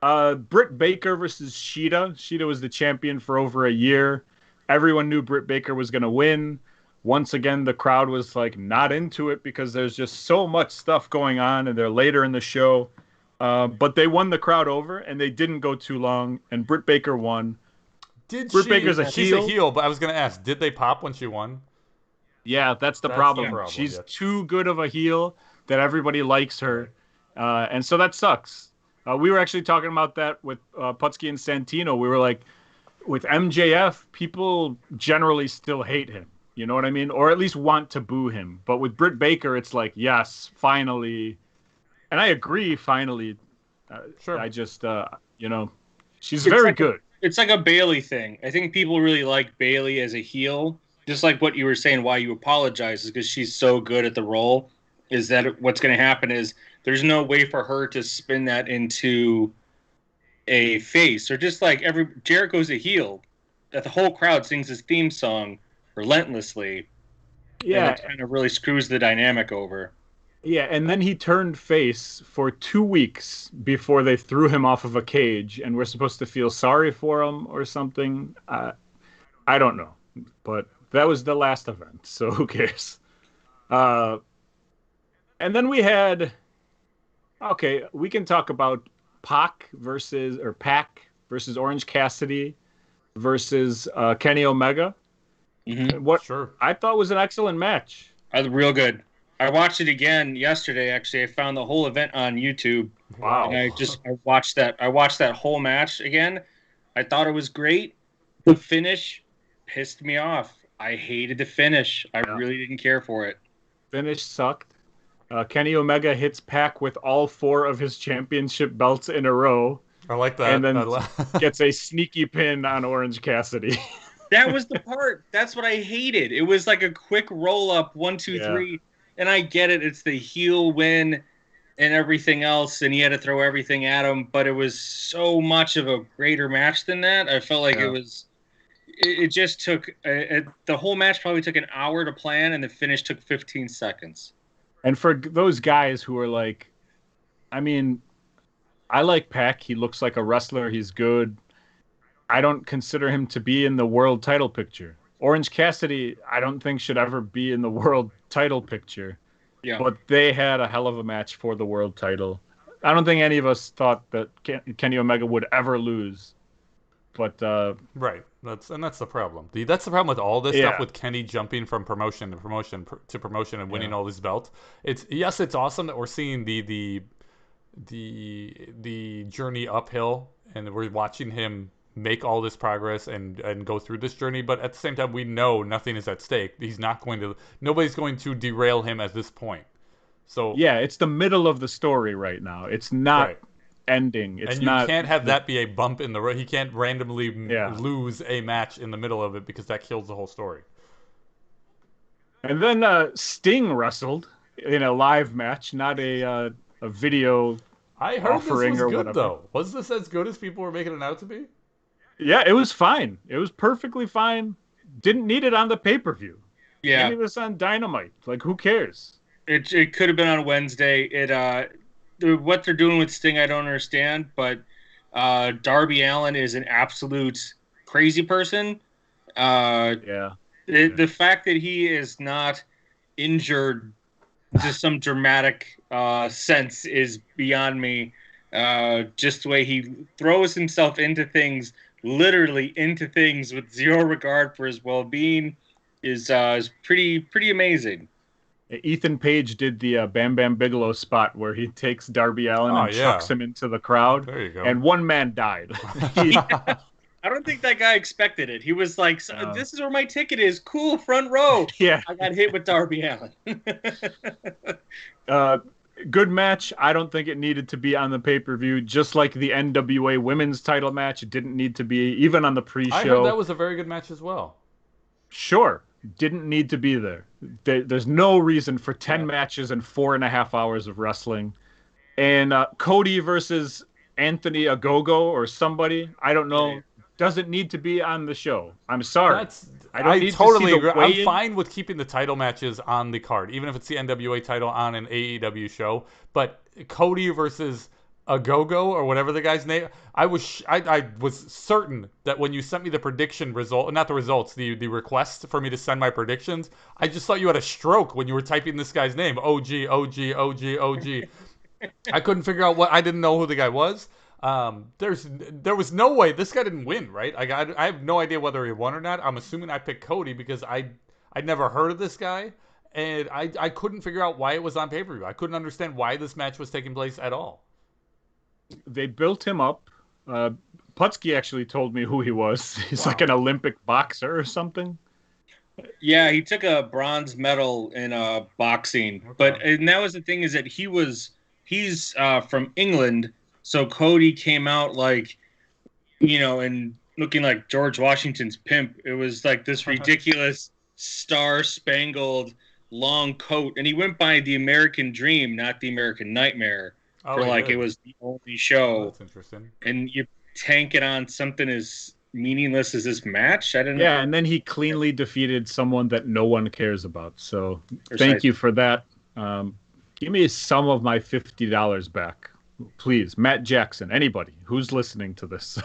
Britt Baker versus Sheeta. Sheeta was the champion for over a year. Everyone knew Britt Baker was going to win. Once again, the crowd was like not into it because there's just so much stuff going on, and they're later in the show. But they won the crowd over, and they didn't go too long, and Britt Baker won. Baker's she's a heel, but I was going to ask, did they pop when she won? Yeah, that's the problem. She's too good of a heel that everybody likes her, and so that sucks. We were actually talking about that with Puttski and Santino. We were like, with MJF, people generally still hate him. You know what I mean? Or at least want to boo him. But with Britt Baker, it's like, yes, finally. And I agree, finally. Sure. I just, she's very good. It's like a Bailey thing. I think people really like Bailey as a heel. Just like what you were saying, why you apologize is because she's so good at the role. Is that what's going to happen is there's no way for her to spin that into a face. Or just like Jericho's a heel, that the whole crowd sings his theme song relentlessly. Yeah. And it kind of really screws the dynamic over. Yeah, and then he turned face for 2 weeks before they threw him off of a cage, and we're supposed to feel sorry for him or something. I don't know, but that was the last event, so who cares? And then we had, we can talk about Pac versus Orange Cassidy versus Kenny Omega. Mm-hmm. What sure. I thought was an excellent match. Real good. I watched it again yesterday. Actually, I found the whole event on YouTube. Wow! And I watched that. I watched that whole match again. I thought it was great. The finish pissed me off. I hated the finish. I really didn't care for it. Finish sucked. Kenny Omega hits Pac with all 4 of his championship belts in a row. I like that. And then gets a sneaky pin on Orange Cassidy. That was the part. That's what I hated. It was like a quick roll up, 1, 2, 3, and I get it. It's the heel win and everything else, and he had to throw everything at him. But it was so much of a greater match than that. I felt like it was. It just took the whole match probably took an hour to plan, and the finish took 15 seconds. And for those guys who are like, I mean, I like Pac. He looks like a wrestler. He's good. I don't consider him to be in the world title picture. Orange Cassidy, I don't think should ever be in the world title picture. Yeah. But they had a hell of a match for the world title. I don't think any of us thought that Kenny Omega would ever lose. But right, that's the problem. That's the problem with all this stuff with Kenny jumping from promotion to promotion to promotion and winning all these belts. It's awesome that we're seeing the journey uphill, and we're watching him make all this progress and go through this journey. But at the same time, we know nothing is at stake. Nobody's going to derail him at this point. So yeah, it's the middle of the story right now. It's not. Right. Ending. And you can't have that be a bump in the road. He can't randomly lose a match in the middle of it because that kills the whole story. And then Sting wrestled in a live match, not a video. I heard offering this was or good whatever. Though. Was this as good as people were making it out to be? Yeah, it was fine. It was perfectly fine. Didn't need it on the pay-per-view. Yeah, it was on Dynamite. Like, who cares? It could have been on Wednesday. What they're doing with Sting, I don't understand, but Darby Allin is an absolute crazy person. The fact that he is not injured to some dramatic sense is beyond me. Just the way he throws himself into things, literally into things with zero regard for his well-being is pretty amazing. Ethan Page did the Bam Bam Bigelow spot where he takes Darby Allin and chucks him into the crowd. There you go. And one man died. I don't think that guy expected it. He was like, this is where my ticket is. Cool, front row. Yeah. I got hit with Darby Allin. Good match. I don't think it needed to be on the pay-per-view. Just like the NWA women's title match, it didn't need to be, even on the pre-show. I heard that was a very good match as well. Sure. Didn't need to be there. There's no reason for 10 matches and 4.5 hours of wrestling. And Cody versus Anthony Ogogo or somebody, I don't know, doesn't need to be on the show. I'm sorry. I totally agree. I'm fine with keeping the title matches on the card, even if it's the NWA title on an AEW show. But Cody versus Ogogo or whatever the guy's name, I was certain that when you sent me the prediction result, not the results, the request for me to send my predictions, I just thought you had a stroke when you were typing this guy's name. OG. I couldn't figure out I didn't know who the guy was. There was no way this guy didn't win, right? I have no idea whether he won or not. I'm assuming I picked Cody because I'd never heard of this guy, and I couldn't figure out why it was on pay-per-view. I couldn't understand why this match was taking place at all. They built him up. Puttski actually told me who he was. He's like an Olympic boxer or something. Yeah, he took a bronze medal in boxing. Okay. But and that was the thing, is that he's from England, so Cody came out like, and looking like George Washington's pimp. It was like this ridiculous star-spangled long coat, and he went by the American Dream, not the American Nightmare. It was the only show. That's interesting. And you tank it on something as meaningless as this match? I don't know. Yeah, and then he cleanly defeated someone that no one cares about. So thank you for that. Give me some of my $50 back, please. Matt Jackson, anybody who's listening to this.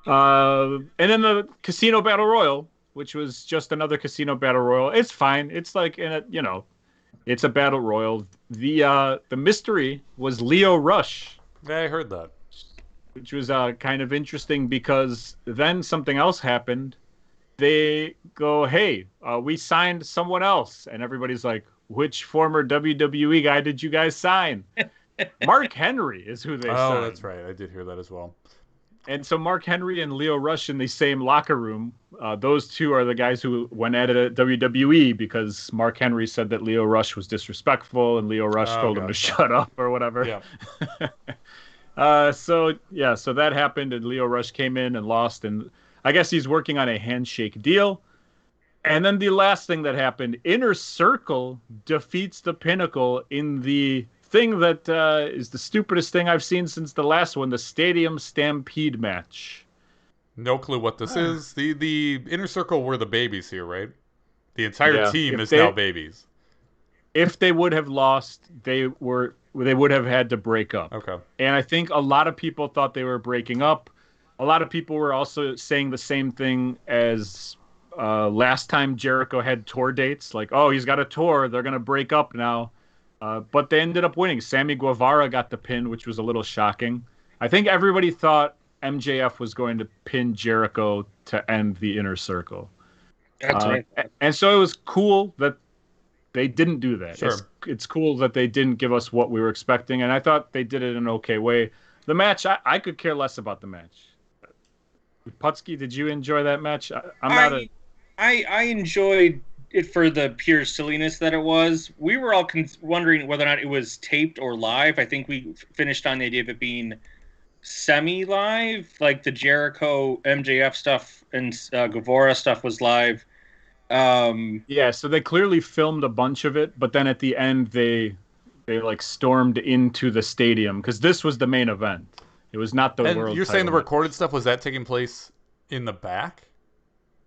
And then the Casino Battle Royal, which was just another Casino Battle Royal. It's fine. It's like it's a battle royal. The mystery was Lio Rush. Yeah, I heard that. Which was kind of interesting because then something else happened. They go, hey, we signed someone else. And everybody's like, which former WWE guy did you guys sign? Mark Henry is who they signed. Oh, that's right. I did hear that as well. And so Mark Henry and Lio Rush in the same locker room. Those two are the guys who went at it at WWE because Mark Henry said that Lio Rush was disrespectful and Lio Rush told him to shut up or whatever. Yeah. So that happened and Lio Rush came in and lost. And I guess he's working on a handshake deal. And then the last thing that happened, Inner Circle defeats the Pinnacle in the thing that is the stupidest thing I've seen since the last one, the Stadium Stampede match. No clue what this is. The Inner Circle were the babies here, right? The entire team is now babies. If they would have lost, they would have had to break up. Okay. And I think a lot of people thought they were breaking up. A lot of people were also saying the same thing as last time Jericho had tour dates. Like, oh, he's got a tour. They're going to break up now. But they ended up winning. Sammy Guevara got the pin, which was a little shocking. I think everybody thought MJF was going to pin Jericho to end the Inner Circle. That's right. And so it was cool that they didn't do that. Sure. It's cool that they didn't give us what we were expecting, and I thought they did it in an okay way. The match, I could care less about the match. Puttski, did you enjoy that match? I enjoyed it for the pure silliness that it was. We were all wondering whether or not it was taped or live. I think we finished on the idea of it being semi-live, like the Jericho MJF stuff and Guevara stuff was live. Yeah, so they clearly filmed a bunch of it, but then at the end they like stormed into the stadium because this was the main event. It was not the world. You're saying the recorded stuff, was that taking place in the back?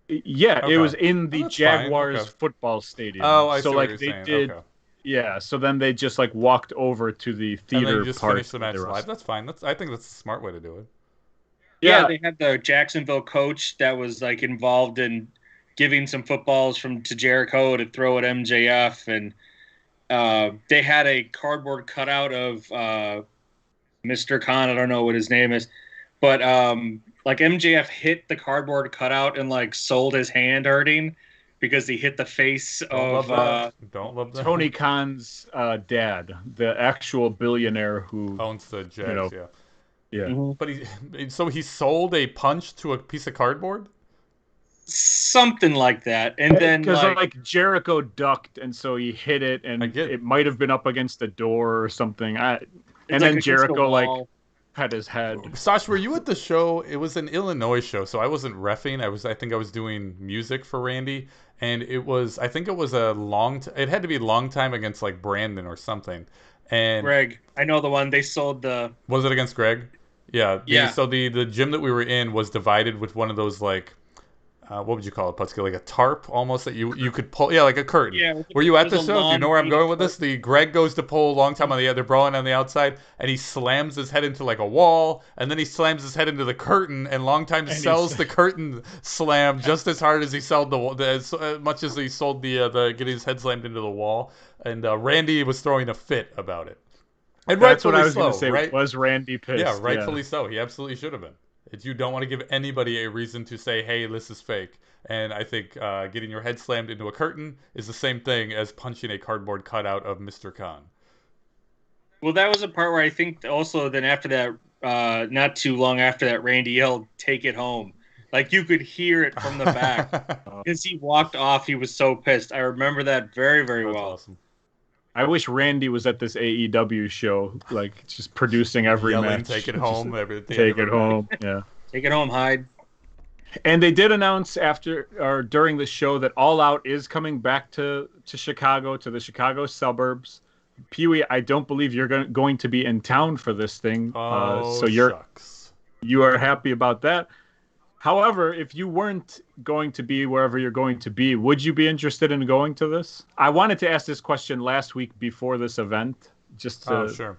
Yeah, Okay. It was in the Jaguars football stadium. Oh, I see so what like you're they saying. did. Okay. Yeah, so then they just like walked over to the theater and then just part. finished the match live. That's fine. I think that's a smart way to do it. Yeah, they had the Jacksonville coach that was like involved in giving some footballs to Jericho to throw at MJF, and they had a cardboard cutout of Mr. Khan. I don't know what his name is, but like MJF hit the cardboard cutout and like sold his hand hurting because he hit the face of Don't love that. Tony Khan's dad, the actual billionaire who owns the Jags. you know, yeah. Mhm. But he sold a punch to a piece of cardboard. something like that, and then because like Jericho ducked, and so he hit it, and it might have been up against a door or something. And then Jericho like had his head. Sasha, were you at the show? It was an Illinois show, so I wasn't reffing. I think I was doing music for Randy, and I think it was it had to be long time against like Brandon or something. And Greg, I know the one they sold the. Was it against Greg? Yeah. Yeah. So the gym that we were in was divided with one of those like, what would you call it, Puttski? Like a tarp almost that you could pull. Yeah, like a curtain. Yeah. Were you at the show? Do you know where I'm going with this? The Greg goes to pull a long time on the other, brawling on the outside, and he slams his head into like a wall, and then he slams his head into the curtain, and long time sells the curtain slam just as hard as he sold as much as he sold the getting his head slammed into the wall. And Randy was throwing a fit about it. And that's what I was going to say. Right? Was Randy pissed? Yeah, rightfully so. He absolutely should have been. You don't want to give anybody a reason to say, hey, this is fake. And I think getting your head slammed into a curtain is the same thing as punching a cardboard cutout of Mr. Khan. Well, that was a part where I think also then after that, not too long after that, Randy yelled, "Take it home." Like you could hear it from the back. As he walked off, he was so pissed. I remember that very, very well. Awesome. I wish Randy was at this AEW show, like just producing every yelling, match. Take it home, everything. Take it home, yeah. Take it home, Hyde. And they did announce during the show that All Out is coming back to Chicago, to the Chicago suburbs. Peewee, I don't believe you're going to be in town for this thing. So you are happy about that. However, if you weren't going to be wherever you're going to be, would you be interested in going to this? I wanted to ask this question last week before this event, just to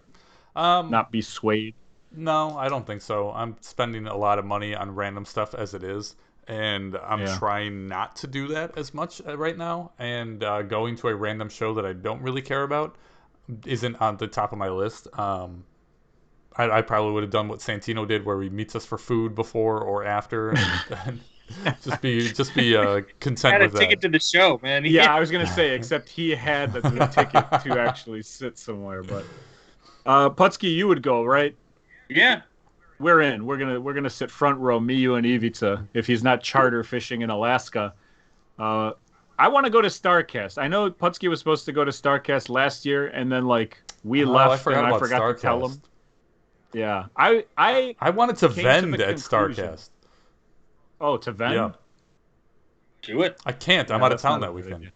not be swayed. No, I don't think so. I'm spending a lot of money on random stuff as it is, and I'm trying not to do that as much right now. And going to a random show that I don't really care about isn't on the top of my list. I probably would have done what Santino did, where he meets us for food before or after, and just be content had with that. A ticket to the show, man. Yeah, I was gonna say, except he had the ticket to actually sit somewhere. But Puttski, you would go, right? Yeah, we're in. We're gonna sit front row, me, you, and Ivica. If he's not charter fishing in Alaska, I want to go to StarCast. I know Puttski was supposed to go to StarCast last year, and then like we left, and I forgot to tell him. Yeah, I wanted to vend at StarCast. Oh, to vend? Yeah. Do it. I can't. I'm Yeah, out of that's town not a that good weekend.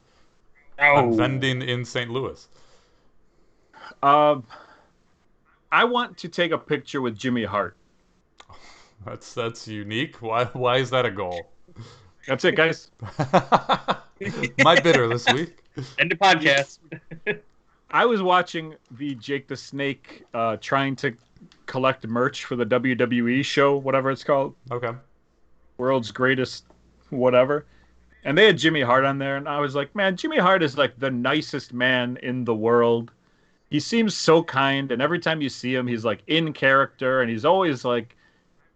idea. I'm Oh. vending in St. Louis. I want to take a picture with Jimmy Hart. That's unique. Why is that a goal? That's it, guys. My bidder this week. End the podcast. I was watching the Jake the Snake trying to collect merch for the WWE show, whatever it's called. Okay. World's Greatest whatever. And they had Jimmy Hart on there, and I was like, man, Jimmy Hart is like the nicest man in the world. He seems so kind, and every time you see him, he's like in character, and he's always like,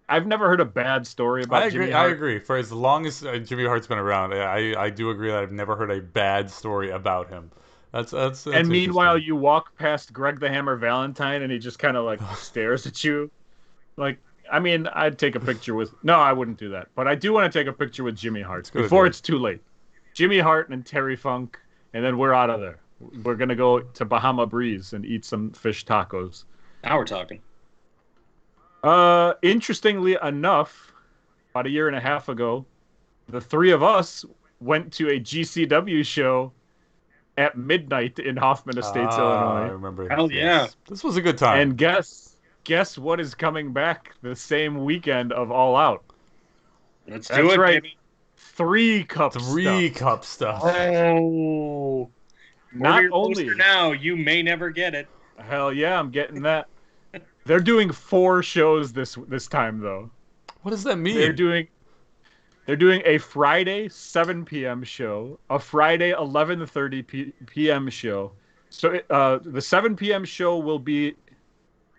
I've never heard a bad story about Jimmy Hart. I agree. For as long as Jimmy Hart's been around, I do agree that I've never heard a bad story about him. That's and meanwhile, you walk past Greg the Hammer Valentine, and he just kind of like stares at you. Like, I mean, I'd take a picture with... No, I wouldn't do that. But I do want to take a picture with Jimmy Hart before it's too late. Jimmy Hart and Terry Funk, and then we're out of there. We're going to go to Bahama Breeze and eat some fish tacos. Now we're talking. Interestingly enough, about a year and a half ago, the three of us went to a GCW show at midnight in Hoffman Estates, Illinois. I remember. Hell yeah. This was a good time. And guess what is coming back the same weekend of All Out? Let's That's do it, right. baby. 3 cup cup stuff. Oh. Not Order your only poster now, you may never get it. Hell yeah, I'm getting that. They're doing 4 shows this time though. What does that mean? They're doing a Friday 7 p.m. show, a Friday 11:30 p.m. show. So the 7 p.m. show will be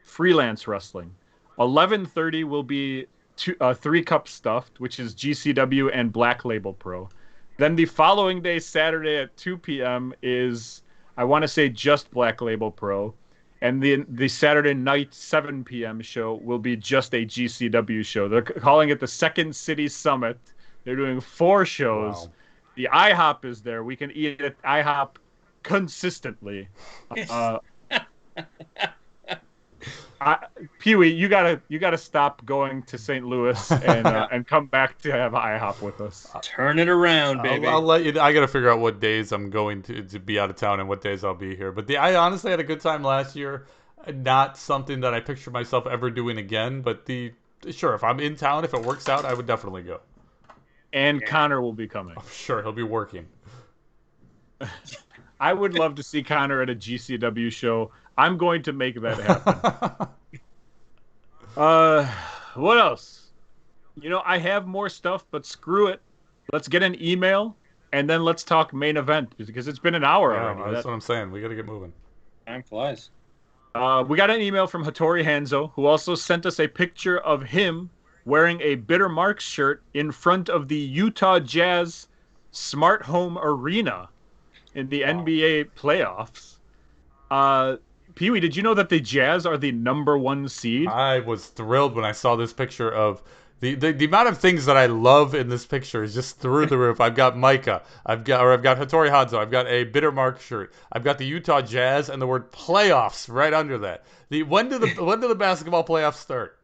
freelance wrestling. 11:30 will be 3 cup stuffed, which is GCW and Black Label Pro. Then the following day, Saturday at 2 p.m. is, I want to say, just Black Label Pro. And the Saturday night 7 p.m. show will be just a GCW show. They're calling it the Second City Summit. They're doing 4 shows. Wow. The IHOP is there. We can eat at IHOP consistently. Peewee, you gotta stop going to St. Louis and come back to have IHOP with us. Turn it around, baby. I'll let you. I gotta figure out what days I'm going to be out of town and what days I'll be here. But I honestly had a good time last year. Not something that I picture myself ever doing again. But sure, if I'm in town, if it works out, I would definitely go. And Connor will be coming. Oh, sure, he'll be working. I would love to see Connor at a GCW show. I'm going to make that happen. What else? I have more stuff, but screw it. Let's get an email, and then let's talk main event, because it's been an hour already. That's what I'm saying. We got to get moving. Time flies. We got an email from Hattori Hanzo, who also sent us a picture of him wearing a Bitter Marks shirt in front of the Utah Jazz Smart Home Arena in the NBA playoffs. Peewee, did you know that the Jazz are the number 1 seed? I was thrilled when I saw this picture of the amount of things that I love in this picture is just through the roof. I've got Micah, I've got Hattori Hanzo, I've got a Bitter Mark shirt, I've got the Utah Jazz, and the word playoffs right under that. When do the basketball playoffs start?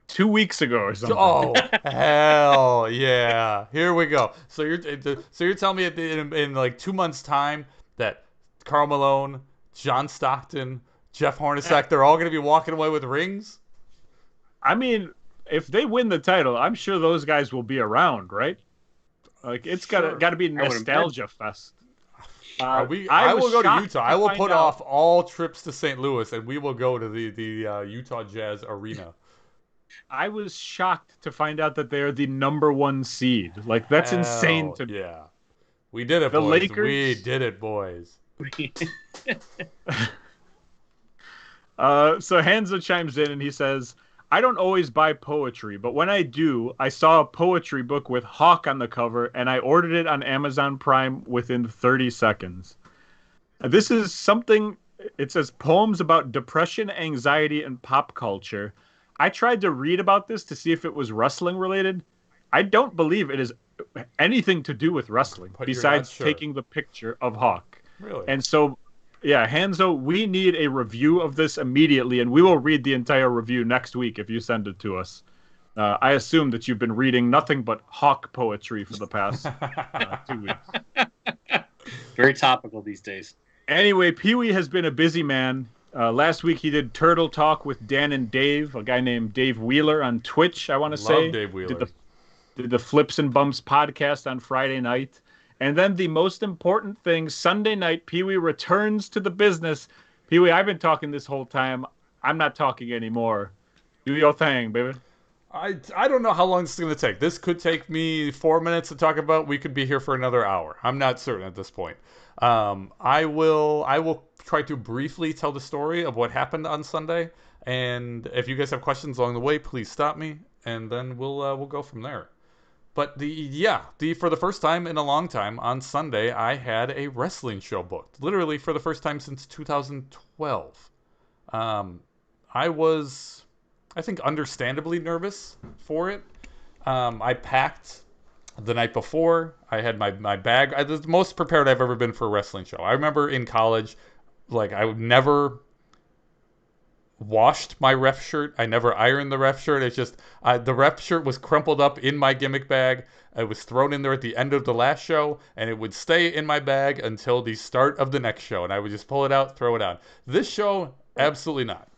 2 weeks ago or something. Oh hell yeah! Here we go. So you're telling me in like 2 months' time that Karl Malone, John Stockton, Jeff Hornacek, they're all going to be walking away with rings? I mean, if they win the title, I'm sure those guys will be around, right? Like, it's got to be nostalgia fest. I will go to Utah. I will put off all trips to St. Louis, and we will go to the Utah Jazz Arena. I was shocked to find out that they're the number 1 seed. Like, that's insane to me. Yeah. We did it, The boys. Lakers- We did it, boys. So Hanzo chimes in and he says, I don't always buy poetry, but when I do, I saw a poetry book with Hawk on the cover, and I ordered it on Amazon Prime within 30 seconds. This is something, it says poems about depression, anxiety, and pop culture. I tried to read about this to see if it was wrestling related. I don't believe it is anything to do with wrestling, But besides you're not sure. taking the picture of Hawk. Really? And so, yeah, Hanzo, we need a review of this immediately, and we will read the entire review next week if you send it to us. I assume that you've been reading nothing but hawk poetry for the past 2 weeks. Very topical these days. Anyway, Peewee has been a busy man. Last week he did Turtle Talk with Dan and Dave, a guy named Dave Wheeler on Twitch, I want to say. Love Dave Wheeler. Did the Flips and Bumps podcast on Friday night. And then the most important thing, Sunday night, Peewee returns to the business. Peewee, I've been talking this whole time. I'm not talking anymore. Do your thing, baby. I don't know how long this is going to take. This could take me 4 minutes to talk about. We could be here for another hour. I'm not certain at this point. I will try to briefly tell the story of what happened on Sunday. And if you guys have questions along the way, please stop me, and then we'll go from there. But for the first time in a long time on Sunday, I had a wrestling show booked. Literally for the first time since 2012. I was, I think, understandably nervous for it. I packed the night before. I had my bag. I was the most prepared I've ever been for a wrestling show. I remember in college, like, I would never washed my ref shirt. I never ironed the ref shirt. It's just the ref shirt was crumpled up in my gimmick bag. It was thrown in there at the end of the last show, and it would stay in my bag until the start of the next show, and I would just pull it out, throw it on. This show, absolutely not.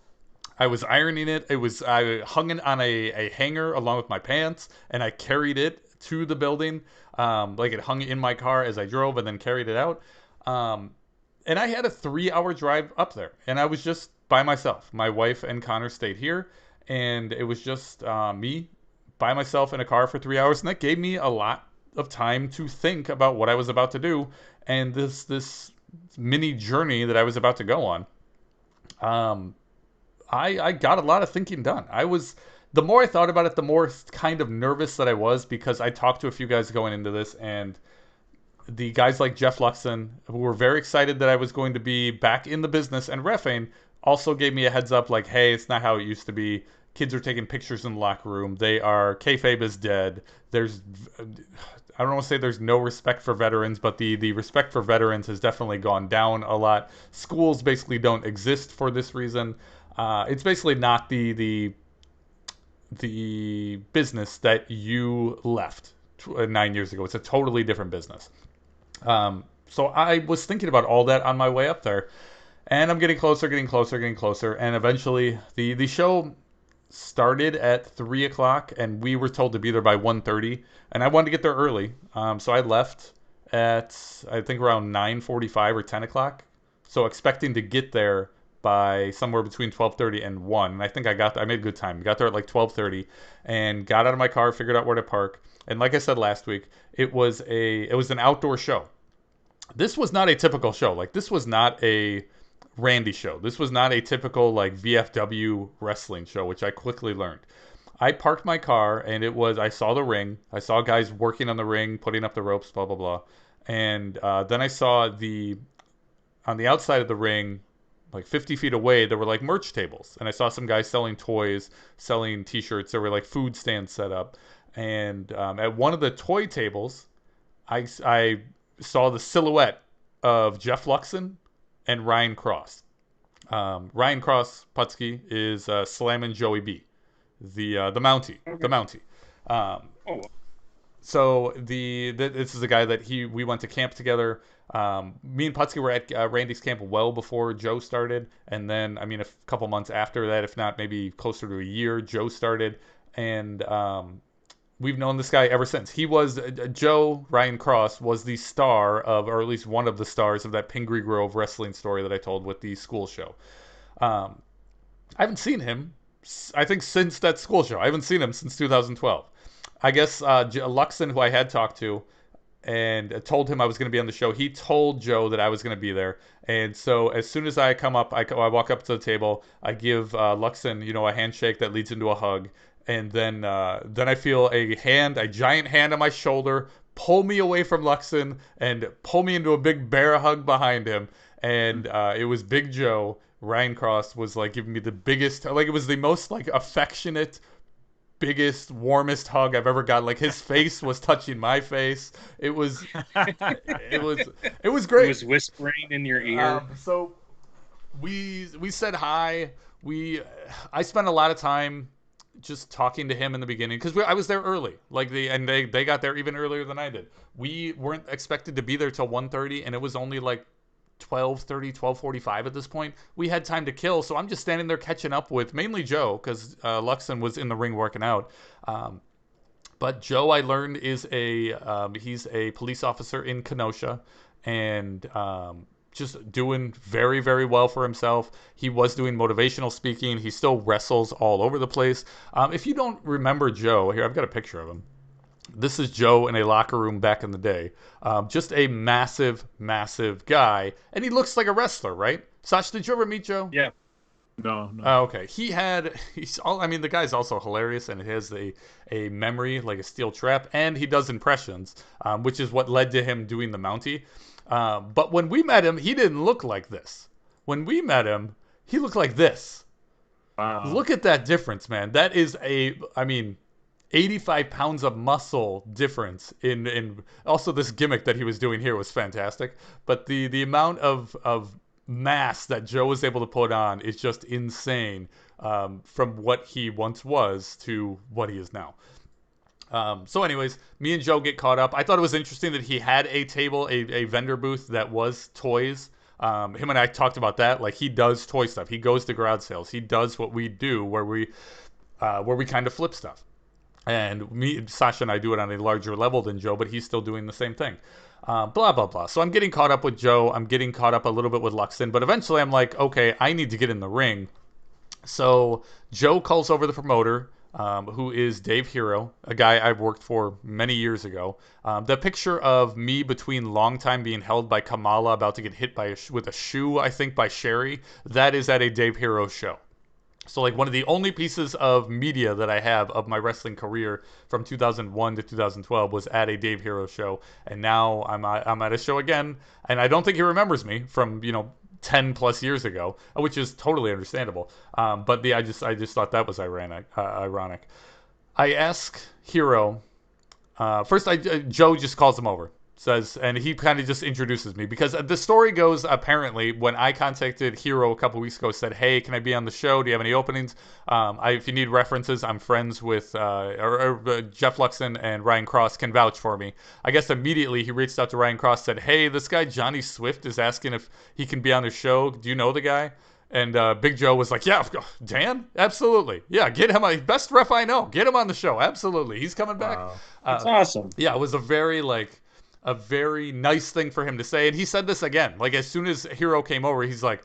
I was ironing it. I hung it on a hanger along with my pants, and I carried it to the building. Like, it hung in my car as I drove, and then carried it out. And I had a 3-hour drive up there, and I was just by myself. My wife and Connor stayed here, and it was just me by myself in a car for 3 hours, and that gave me a lot of time to think about what I was about to do and this mini journey that I was about to go on. I got a lot of thinking done. The more I thought about it, the more kind of nervous that I was, because I talked to a few guys going into this, and the guys like Jeff Luxon, who were very excited that I was going to be back in the business and reffing, also gave me a heads up, like, hey, it's not how it used to be. Kids are taking pictures in the locker room. Kayfabe is dead. I don't want to say there's no respect for veterans, but the respect for veterans has definitely gone down a lot. Schools basically don't exist for this reason. It's basically not the business that you left 9 years ago. It's a totally different business. So I was thinking about all that on my way up there. And I'm getting closer, and eventually the show started at 3 o'clock, and we were told to be there by 1:30, and I wanted to get there early, so I left at, I think, around 9:45 or 10 o'clock, so expecting to get there by somewhere between 12:30 and 1, and I think I made good time. Got there at like 12:30, and got out of my car, figured out where to park, and like I said last week, it was an outdoor show. This was not a typical show. Like, this was not a Randy show. This was not a typical, like, VFW wrestling show, which I quickly learned. I parked my car, and I saw the ring. I saw guys working on the ring, putting up the ropes, blah, blah, blah. And then I saw on the outside of the ring, like 50 feet away, there were like merch tables. And I saw some guys selling toys, selling t-shirts. There were like food stands set up. And at one of the toy tables, I saw the silhouette of Jeff Luxon and Ryan Cross. Ryan Cross, Puttski, is slamming Joey B, the Mountie, okay. The Mountie. So this is a guy that we went to camp together. Me and Puttski were at Randy's camp well before Joe started, and then, I mean, a couple months after that, if not maybe closer to a year, Joe started, and we've known this guy ever since. Ryan Cross was the star of, or at least one of the stars of, that Pingree Grove wrestling story that I told with the school show. I haven't seen him, I think, since that school show. I haven't seen him since 2012. I guess Luxon, who I had talked to and told him I was going to be on the show, he told Joe that I was going to be there. And so as soon as I come up, I walk up to the table, I give Luxon, a handshake that leads into a hug. And then I feel a giant hand on my shoulder, pull me away from Luxon and pull me into a big bear hug behind him. And it was Big Joe. Ryan Cross was like giving me the biggest, like, it was the most like affectionate, biggest, warmest hug I've ever got. Like, his face was touching my face. It was great. He was whispering in your ear. So we said hi. I spent a lot of time just talking to him in the beginning, because I was there early, they got there even earlier than I did. We weren't expected to be there till 1:30, and it was only like 12:30, 12:45 at this point. We had time to kill, so I'm just standing there catching up with mainly Joe, because Luxon was in the ring working out. But Joe, I learned, is he's a police officer in Kenosha, and just doing very, very well for himself. He was doing motivational speaking. He still wrestles all over the place. If you don't remember Joe, here, I've got a picture of him. This is Joe in a locker room back in the day. Just a massive, massive guy. And he looks like a wrestler, right? Sash, did you ever meet Joe? Yeah. No. Okay. The guy's also hilarious, and he has a memory like a steel trap, and he does impressions, which is what led to him doing the Mountie. But when we met him, he didn't look like this. When we met him, he looked like this. Wow. Look at that difference, man. That is 85 pounds of muscle difference in also this gimmick that he was doing here was fantastic. But the amount of mass that Joe was able to put on is just insane, from what he once was to what he is now. So anyways, me and Joe get caught up. I thought it was interesting that he had a table, a vendor booth that was toys. Him and I talked about that. Like, he does toy stuff. He goes to garage sales. He does what we do, where we kind of flip stuff. And Sasha and I do it on a larger level than Joe, but he's still doing the same thing. Blah, blah, blah. So I'm getting caught up with Joe. I'm getting caught up a little bit with Luxon. But eventually I'm like, okay, I need to get in the ring. So Joe calls over the promoter, who is Dave Hero, a guy I've worked for many years ago. The picture of me between long time being held by Kamala, about to get hit with a shoe, I think, by Sherry, that is at a Dave Hero show. So, like, one of the only pieces of media that I have of my wrestling career from 2001 to 2012 was at a Dave Hero show. And now I'm at a show again, and I don't think he remembers me from, 10 plus years ago, which is totally understandable. But I just thought that was ironic. I ask Hero, first Joe just calls him over. And he kind of just introduces me, because the story goes, apparently, when I contacted Hero a couple weeks ago, said, hey, can I be on the show? Do you have any openings? If you need references, I'm friends with Jeff Luxon, and Ryan Cross can vouch for me. I guess immediately he reached out to Ryan Cross, said, hey, this guy Johnny Swift is asking if he can be on the show. Do you know the guy? And Big Joe was like, yeah, Dan, absolutely. Yeah, get him, best ref I know. Get him on the show. Absolutely. He's coming back. Wow. That's awesome. Yeah, it was a very nice thing for him to say. And he said this again. Like, as soon as Hero came over, he's like,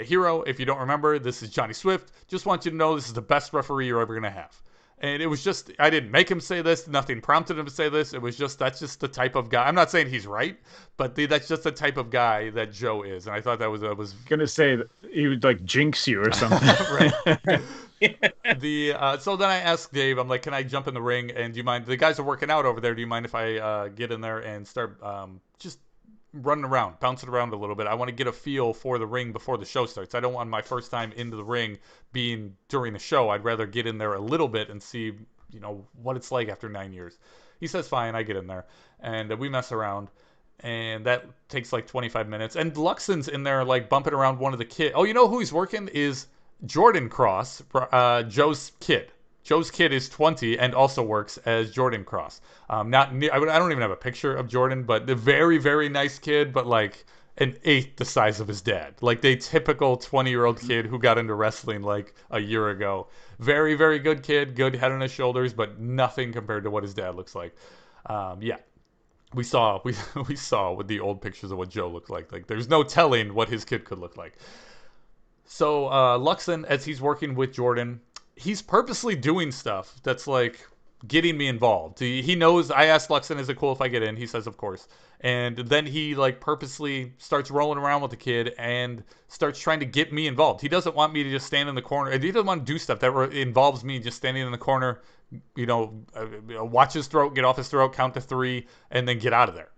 Hero, if you don't remember, this is Johnny Swift. Just want you to know this is the best referee you're ever going to have. And it was just, I didn't make him say this. Nothing prompted him to say this. It was just, that's just the type of guy. I'm not saying he's right, but that's just the type of guy that Joe is. And I thought that was going to say that he would, like, jinx you or something. Right. So then I asked Dave, I'm like, can I jump in the ring? And do you mind? The guys are working out over there. Do you mind if I get in there and start just running around, bouncing around a little bit? I want to get a feel for the ring before the show starts. I don't want my first time into the ring being during the show. I'd rather get in there a little bit and see, what it's like after 9 years. He says, fine. I get in there, and we mess around. And that takes like 25 minutes. And Luxon's in there, like, bumping around one of the kids. Oh, you know who he's working is Jordan Cross, Joe's kid. Joe's kid is 20 and also works as Jordan Cross. I don't even have a picture of Jordan, but a very, very nice kid, but like an eighth the size of his dad. Like the typical 20-year-old kid who got into wrestling like a year ago. Very, very good kid, good head on his shoulders, but nothing compared to what his dad looks like. Yeah. We saw with the old pictures of what Joe looked like. Like, there's no telling what his kid could look like. So Luxon, as he's working with Jordan, he's purposely doing stuff that's like getting me involved. He knows. I asked Luxon, is it cool if I get in? He says, of course. And then he like purposely starts rolling around with the kid and starts trying to get me involved. He doesn't want me to just stand in the corner. He doesn't want to do stuff that involves me just standing in the corner, watch his throat, get off his throat, count to 3, and then get out of there.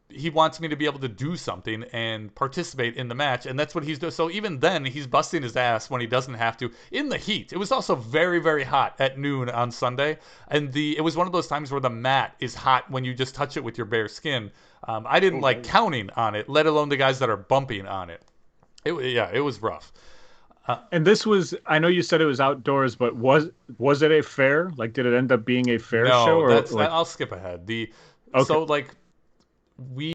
He wants me to be able to do something and participate in the match, and that's what he's doing. So even then, he's busting his ass when he doesn't have to in the heat. It was also very, very hot at noon on Sunday, and it was one of those times where the mat is hot when you just touch it with your bare skin. I didn't like counting on it, let alone the guys that are bumping on it. It was rough. And this was, I know you said it was outdoors, but was it a fair? Like, did it end up being a fair show? Or like... I'll skip ahead. Okay. So like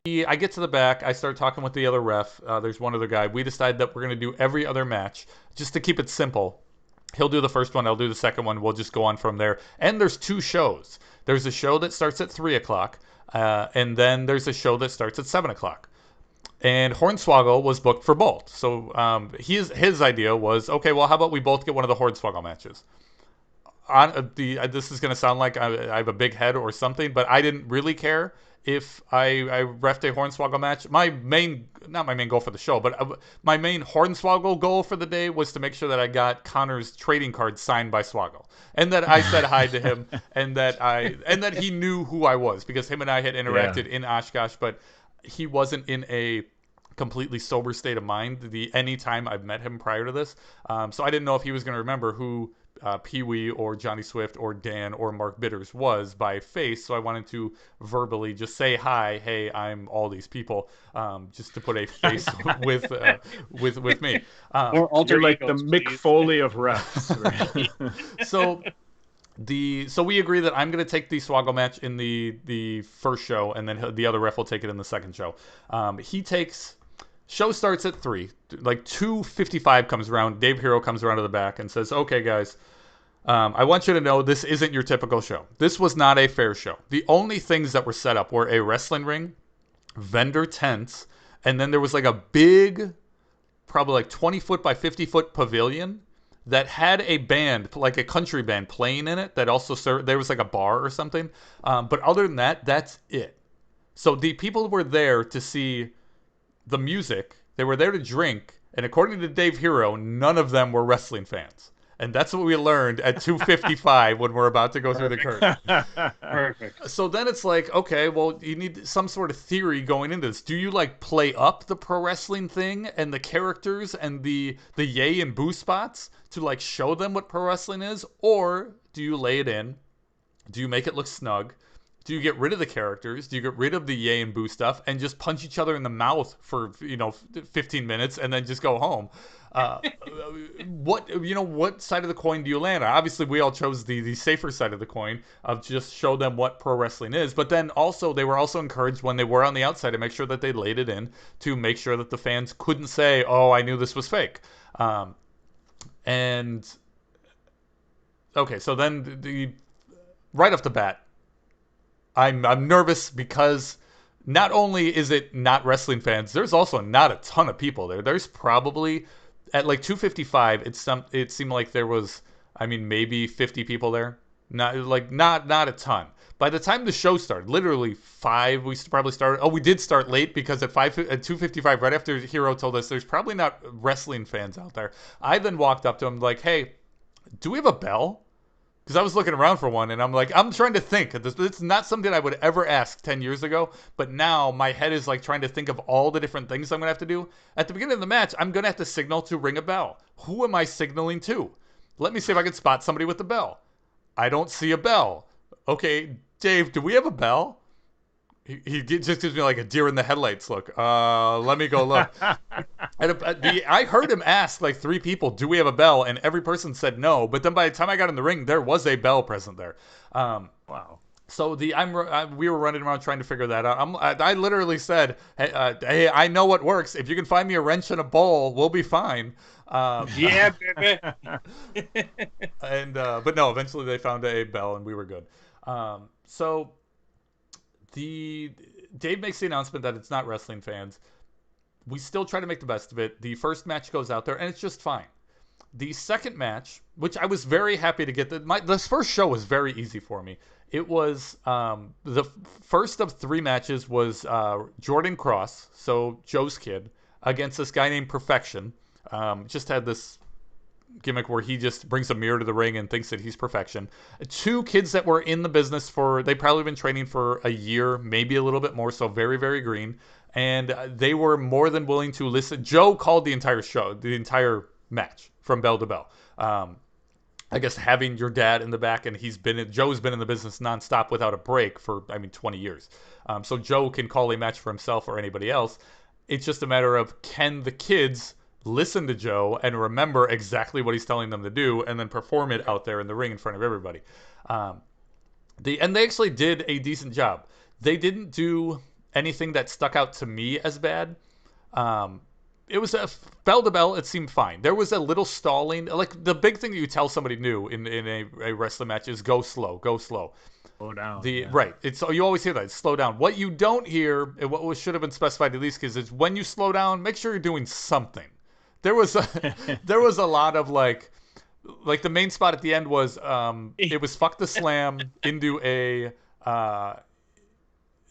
I get to the back, I start talking with the other ref. There's one other guy. We decide that we're gonna do every other match just to keep it simple. He'll do the first one, I'll do the second one. We'll just go on from there. And there's 2 shows. There's a show that starts at 3 o'clock, and then there's a show that starts at 7 o'clock. And Hornswoggle was booked for both. So his idea was, okay, well, how about we both get one of the Hornswoggle matches? This is going to sound like I have a big head or something, but I didn't really care if I refed a Hornswoggle match. Not my main goal for the show, but my main Hornswoggle goal for the day was to make sure that I got Connor's trading card signed by Swoggle, and that I said hi to him, and that he knew who I was, because him and I had interacted in Oshkosh, but he wasn't in a completely sober state of mind any time I've met him prior to this. So I didn't know if he was going to remember who Peewee or Johnny Swift or Dan or Mark Bitters was by face. So I wanted to verbally just say, hi, hey, I'm all these people, just to put a face with me. Or alter You're like egos, the Mick please. Foley of refs. Right? So we agree that I'm going to take the Swoggle match in the first show, and then the other ref will take it in the second show. Show starts at 3. Like 2:55 comes around. Dave Hero comes around to the back and says, okay, guys, I want you to know this isn't your typical show. This was not a fair show. The only things that were set up were a wrestling ring, vendor tents, and then there was like a big, probably like 20-foot by 50-foot pavilion that had a band, like a country band, playing in it that also served. There was like a bar or something. But other than that, that's it. So the people were there to see the music. They were there to drink. And according to Dave Hero, none of them were wrestling fans. And that's what we learned at 2:55 when we're about to go through the curtain. Perfect. So then it's like, okay, well, you need some sort of theory going into this. Do you like play up the pro wrestling thing and the characters and the yay and boo spots to like show them what pro wrestling is? Or do you lay it in? Do you make it look snug? Do you get rid of the characters? Do you get rid of the yay and boo stuff and just punch each other in the mouth for 15 minutes and then just go home? What side of the coin do you land on? Obviously, we all chose the safer side of the coin of just show them what pro wrestling is. But then also, they were also encouraged when they were on the outside to make sure that they laid it in to make sure that the fans couldn't say, "Oh, I knew this was fake." And okay, so then right off the bat, I'm nervous because not only is it not wrestling fans, there's also not a ton of people there. There's probably at like 2:55, it seemed like there was, maybe 50 people there. Not a ton. By the time the show started, literally 5, we probably started. Oh, we did start late because at 2:55, right after Hero told us there's probably not wrestling fans out there. I then walked up to him like, hey, do we have a bell? Because I was looking around for one, and I'm like, I'm trying to think. It's not something I would ever ask 10 years ago, but now my head is like trying to think of all the different things I'm going to have to do. At the beginning of the match, I'm going to have to signal to ring a bell. Who am I signaling to? Let me see if I can spot somebody with the bell. I don't see a bell. Okay, Dave, do we have a bell? He just gives me like a deer in the headlights look. Let me go look. I heard him ask like 3 people, do we have a bell? And every person said no. But then by the time I got in the ring, there was a bell present there. Wow. So we were running around trying to figure that out. I literally said, hey, I know what works. If you can find me a wrench and a bowl, we'll be fine. Yeah, baby. But no, eventually they found a bell and we were good. So Dave makes the announcement that it's not wrestling fans. We still try to make the best of it. The first match goes out there, and it's just fine. The second match, which I was very happy to get, this first show was very easy for me. It was the first of 3 matches was Jordan Cross, so Joe's kid, against this guy named Perfection. Just had this gimmick where he just brings a mirror to the ring and thinks that he's perfection. 2 kids that were in the business they probably been training for a year, maybe a little bit more, so very, very green. And they were more than willing to listen. Joe called the entire show, the entire match from bell to bell. I guess having your dad in the back, and Joe's been in the business nonstop without a break for 20 years. So Joe can call a match for himself or anybody else. It's just a matter of, can the kids listen to Joe and remember exactly what he's telling them to do, and then perform it out there in the ring in front of everybody. And they actually did a decent job. They didn't do anything that stuck out to me as bad. It was a bell to bell. It seemed fine. There was a little stalling. Like the big thing that you tell somebody new in a wrestling match is go slow, go slow. Slow down. Right. You always hear that. Slow down. What you don't hear, and what should have been specified at least, is when you slow down, make sure you're doing something. There was a lot of like the main spot at the end was it was fuck the slam into a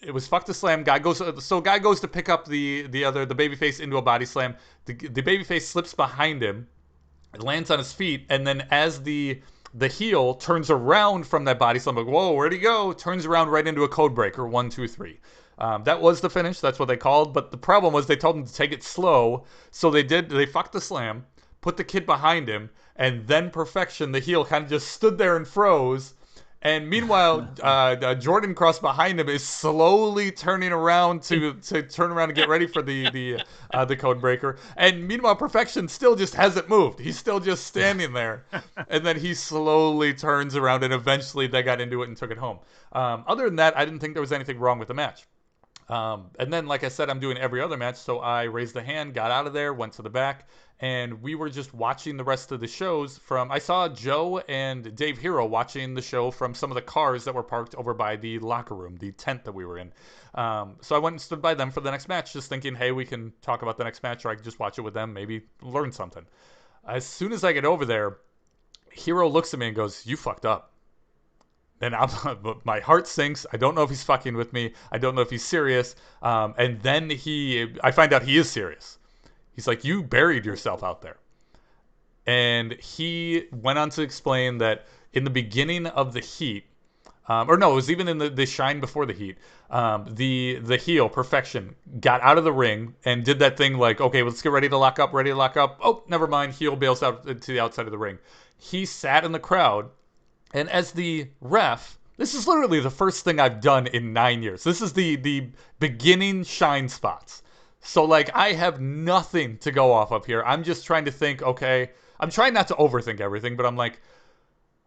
it was fuck the slam. Guy goes to pick up the babyface into a body slam. The babyface slips behind him, lands on his feet, and then as the heel turns around from that body slam, like, whoa, where'd he go? Turns around right into a code breaker, 1, 2, 3. That was the finish. That's what they called. But the problem was they told him to take it slow. So they fucked the slam, put the kid behind him, and then Perfection, the heel, kind of just stood there and froze. And meanwhile, Jordan Cross behind him is slowly turning around to turn around and get ready for the code breaker. And meanwhile, Perfection still just hasn't moved. He's still just standing there. And then he slowly turns around, and eventually they got into it and took it home. Other than that, I didn't think there was anything wrong with the match. And then, like I said, I'm doing every other match, so I raised the hand, got out of there, went to the back, and we were just watching the rest of the shows I saw Joe and Dave Hero watching the show from some of the cars that were parked over by the locker room, the tent that we were in. So I went and stood by them for the next match, just thinking, hey, we can talk about the next match, or I can just watch it with them, maybe learn something. As soon as I get over there, Hero looks at me and goes, "You fucked up." And my heart sinks. I don't know if he's fucking with me. I don't know if he's serious. And then I find out he is serious. He's like, "You buried yourself out there." And he went on to explain that in the beginning of the heat, or no, it was even in the shine before the heat, the heel, Perfection, got out of the ring and did that thing like, okay, let's get ready to lock up. Oh, never mind. Heel bails out to the outside of the ring. He sat in the crowd. And as the ref, this is literally the first thing I've done in 9 years. This is the beginning shine spots. So, like, I have nothing to go off of here. I'm just trying to think, okay, I'm trying not to overthink everything, but I'm like,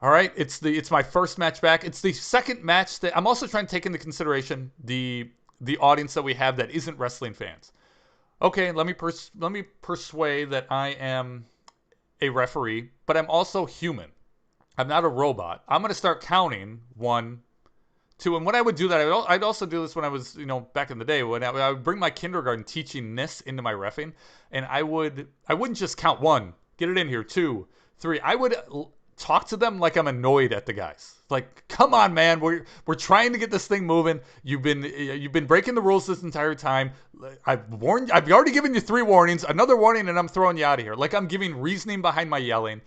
all right, it's my first match back. It's the second match that I'm also trying to take into consideration the audience that we have that isn't wrestling fans. Okay, let me persuade that I am a referee, but I'm also human. I'm not a robot. I'm going to start counting 1, 2. And when I would do that, I'd also do this when I was, back in the day, when I would bring my kindergarten teaching this into my reffing. And I wouldn't just count 1, get it in here, 2, 3. I would talk to them like I'm annoyed at the guys. Like, come on, man, we're trying to get this thing moving. You've been breaking the rules this entire time. I've already given you 3 warnings, another warning, and I'm throwing you out of here. Like, I'm giving reasoning behind my yelling.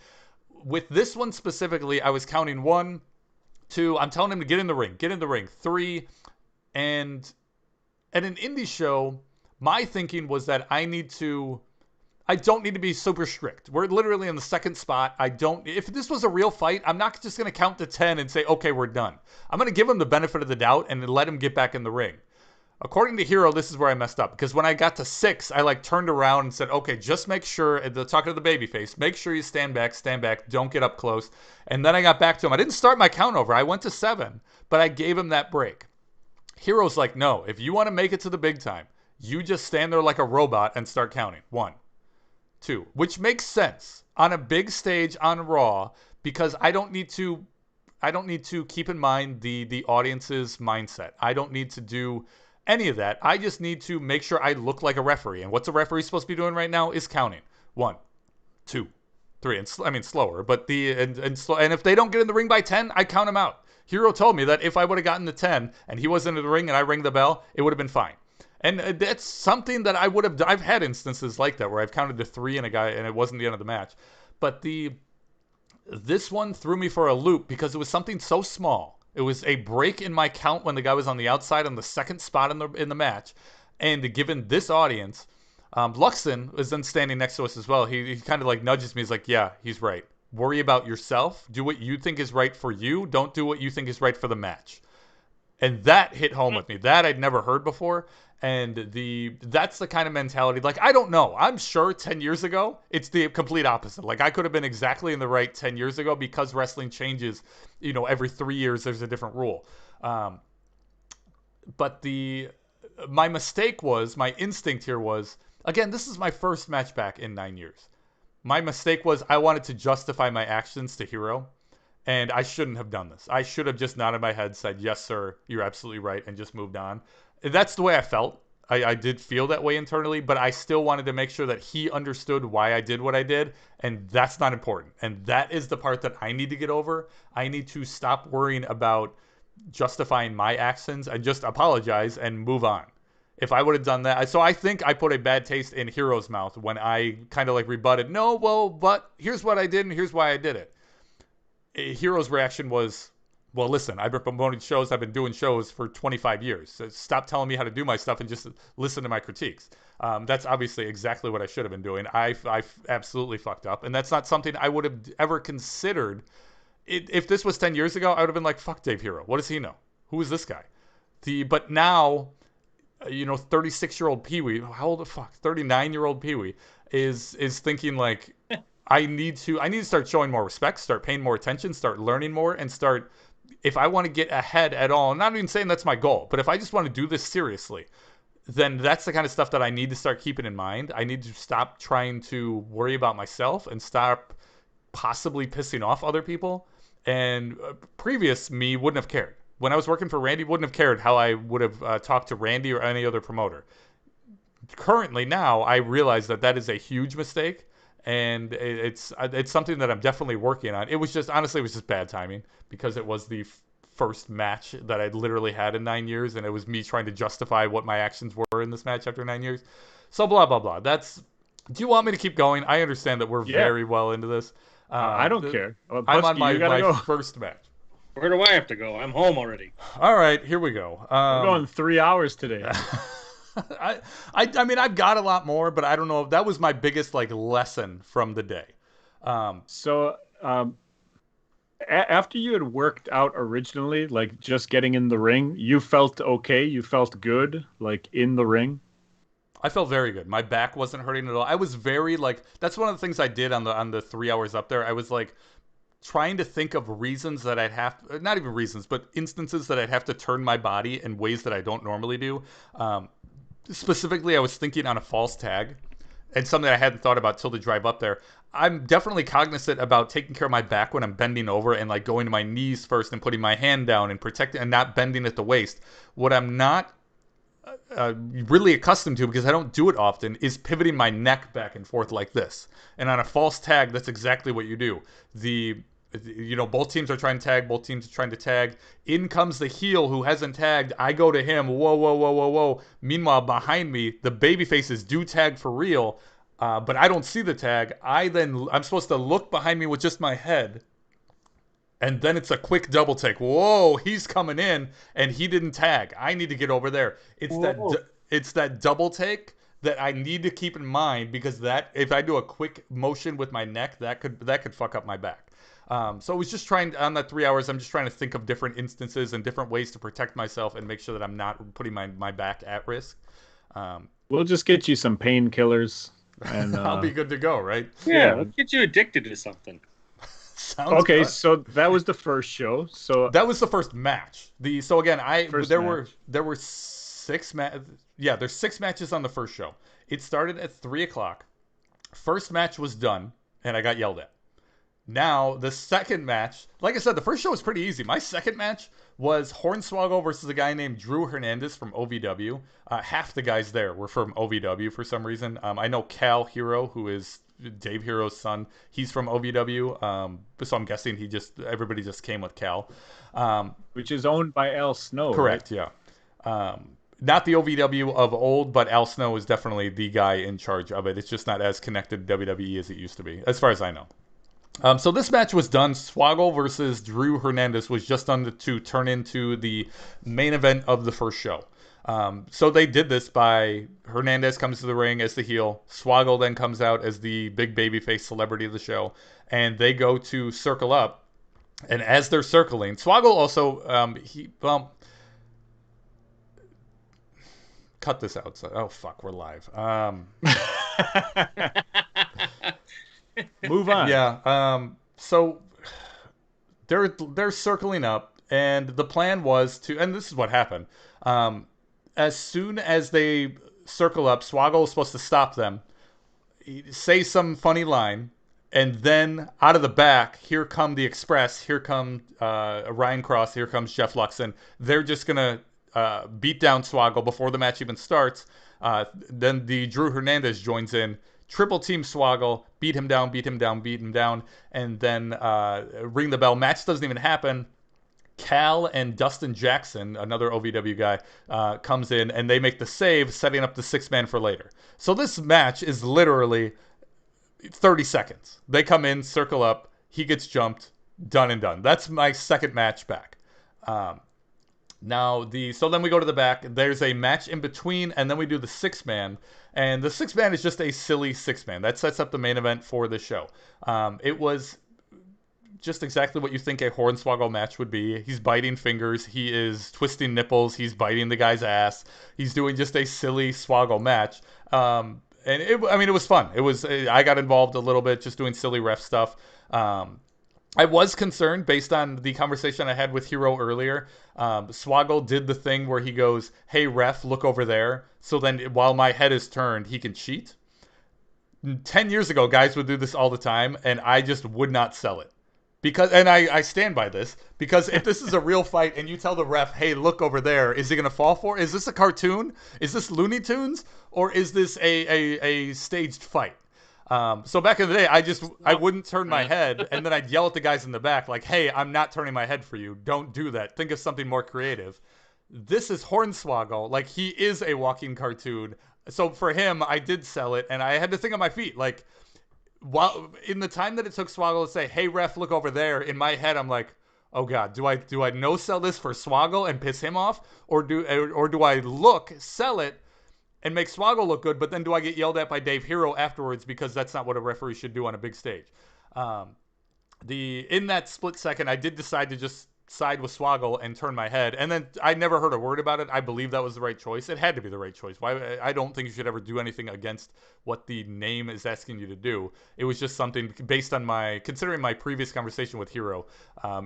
With this one specifically, I was counting 1, 2. I'm telling him to get in the ring. 3, and at an indie show, my thinking was that I don't need to be super strict. We're literally in the second spot. If this was a real fight, I'm not just going to count to 10 and say, okay, we're done. I'm going to give him the benefit of the doubt and let him get back in the ring. According to Hero, this is where I messed up, because when I got to 6, I turned around and said, okay, just make sure, talking to the babyface, make sure you stand back, don't get up close. And then I got back to him. I didn't start my count over. I went to 7, but I gave him that break. Hero's like, no, if you want to make it to the big time, you just stand there like a robot and start counting. 1, 2, which makes sense on a big stage on Raw, because I don't need to keep in mind the audience's mindset. I don't need to do any of that. I just need to make sure I look like a referee. And what's a referee supposed to be doing right now is counting. 1, 2, 3. And slower. But and if they don't get in the ring by 10, I count them out. Hero told me that if I would have gotten to 10 and he wasn't in the ring and I rang the bell, it would have been fine. And that's something that I would have done. I've had instances like that where I've counted to 3 and it wasn't the end of the match. But this one threw me for a loop because it was something so small. It was a break in my count when the guy was on the outside on the second spot in the match. And given this audience, Luxon was then standing next to us as well. He kind of nudges me. He's like, yeah, he's right. Worry about yourself. Do what you think is right for you. Don't do what you think is right for the match. And that hit home with me. That I'd never heard before. And that's the kind of mentality. Like, I don't know. I'm sure 10 years ago, it's the complete opposite. Like, I could have been exactly in the right 10 years ago because wrestling changes. Every 3 years there's a different rule. But my mistake was, my instinct here was, again, this is my first match back in 9 years. My mistake was I wanted to justify my actions to Hero. And I shouldn't have done this. I should have just nodded my head, said, yes, sir, you're absolutely right, and just moved on. That's the way I felt. I did feel that way internally, but I still wanted to make sure that he understood why I did what I did, and that's not important. And that is the part that I need to get over. I need to stop worrying about justifying my actions and just apologize and move on. If I would have done that, so I think I put a bad taste in Hero's mouth when I kind of like rebutted, no, well, but here's what I did and here's why I did it. Hero's reaction was, well, listen, I've been promoting shows. I've been doing shows for 25 years. So stop telling me how to do my stuff and just listen to my critiques. That's obviously exactly what I should have been doing. I absolutely fucked up. And that's not something I would have ever considered. If this was 10 years ago, I would have been like, fuck Dave Hero. What does he know? Who is this guy? But now, 36-year-old Peewee, how old the fuck? 39-year-old Peewee is thinking like, I need to start showing more respect, start paying more attention, start learning more, and start, if I want to get ahead at all, I'm not even saying that's my goal, but if I just want to do this seriously, then that's the kind of stuff that I need to start keeping in mind. I need to stop trying to worry about myself and stop possibly pissing off other people. And previous me wouldn't have cared. When I was working for Randy, wouldn't have cared how I would have talked to Randy or any other promoter. Currently now, I realize that is a huge mistake. And it's something that I'm definitely working on. It was just bad timing because it was the first match that I literally had in 9 years, and it was me trying to justify what my actions were in this match after 9 years. So blah blah blah. Do you want me to keep going? I understand that we're very well into this. I don't care. I'm on my first match. Where do I have to go? I'm home already. All right, here we go. We're going 3 hours today. I mean, I've got a lot more, but I don't know. That was my biggest lesson from the day. After you had worked out originally, like just getting in the ring, you felt okay? You felt good, like in the ring? I felt very good. My back wasn't hurting at all. I was very that's one of the things I did on the 3 hours up there. I was trying to think of reasons that I'd have, not even reasons, but instances that I'd have to turn my body in ways that I don't normally do. Specifically, I was thinking on a false tag, and something I hadn't thought about till the drive up there. I'm definitely cognizant about taking care of my back when I'm bending over and going to my knees first and putting my hand down and protecting and not bending at the waist. What I'm not really accustomed to, because I don't do it often, is pivoting my neck back and forth like this. And on a false tag, that's exactly what you do. Both teams are trying to tag. Both teams are trying to tag. In comes the heel who hasn't tagged. I go to him. Whoa, whoa, whoa, whoa, whoa. Meanwhile, behind me, the baby faces do tag for real, but I don't see the tag. I'm supposed to look behind me with just my head, and then it's a quick double take. Whoa, he's coming in, and he didn't tag. I need to get over there. It's that double take that I need to keep in mind, because that if I do a quick motion with my neck, that could fuck up my back. So I was just on that 3 hours, I'm just trying to think of different instances and different ways to protect myself and make sure that I'm not putting my back at risk. We'll just get you some painkillers, and I'll be good to go, right? Yeah, let's get you addicted to something. Sounds okay, good. so that was the first show. So that was the first match. There were 6 matches. Yeah, there's 6 matches on the first show. It started at 3:00. First match was done, and I got yelled at. Now, the second match, like I said, the first show was pretty easy. My second match was Hornswoggle versus a guy named Drew Hernandez from OVW. Half the guys there were from OVW for some reason. I know Cal Hero, who is Dave Hero's son. He's from OVW, so I'm guessing everybody just came with Cal. Which is owned by Al Snow. Correct, right? Yeah. Not the OVW of old, but Al Snow is definitely the guy in charge of it. It's just not as connected to WWE as it used to be, as far as I know. So this match was done. Swoggle versus Drew Hernandez was just done to turn into the main event of the first show. So they did this by Hernandez comes to the ring as the heel. Swoggle then comes out as the big babyface celebrity of the show. And they go to circle up. And as they're circling, Swoggle also, cut this out. So, oh fuck, we're live. Move on. Yeah. So they're circling up, and the plan was to, and this is what happened. As soon as they circle up, Swoggle is supposed to stop them, say some funny line, and then out of the back, here come the Express, here come Ryan Cross, here comes Jeff Luxon. They're just gonna beat down Swoggle before the match even starts. Then the Drew Hernandez joins in, triple team Swoggle, beat him down, and then ring the bell. Match doesn't even happen. Cal and Dustin Jackson, another OVW guy, comes in, and they make the save, setting up the 6-man for later. So this match is literally 30 seconds. They come in, circle up, he gets jumped, done and done. That's my second match back. So then we go to the back. There's a match in between, and then we do the 6-man. And the 6-man is just a silly 6-man. That sets up the main event for the show. It was just exactly what you think a Hornswoggle match would be. He's biting fingers. He is twisting nipples. He's biting the guy's ass. He's doing just a silly Swoggle match. And it was fun. I got involved a little bit just doing silly ref stuff. I was concerned based on the conversation I had with Hero earlier. Swoggle did the thing where he goes, "Hey ref, look over there." So then while my head is turned, he can cheat. 10 years ago, guys would do this all the time, and I just would not sell it. I stand by this, because if this is a real fight and you tell the ref, "Hey, look over there," is he going to fall for it? Is this a cartoon? Is this Looney Tunes? Or is this a staged fight? So back in the day, I wouldn't turn my head, and then I'd yell at the guys in the back like, "Hey, I'm not turning my head for you. Don't do that. Think of something more creative." This is Hornswoggle. Like, he is a walking cartoon. So for him, I did sell it, and I had to think on my feet. Like, while in the time that it took Swoggle to say, "Hey ref, look over there," in my head I'm like, "Oh god, do I no sell this for Swoggle and piss him off, or do I sell it and make Swoggle look good, but then do I get yelled at by Dave Hero afterwards, because that's not what a referee should do on a big stage?" In that split second, I did decide to just side with Swoggle and turn my head, and then I never heard a word about it. I believe that was the right choice. It had to be the right choice. Why? I don't think you should ever do anything against what the name is asking you to do. It was just something based on considering my previous conversation with Hero.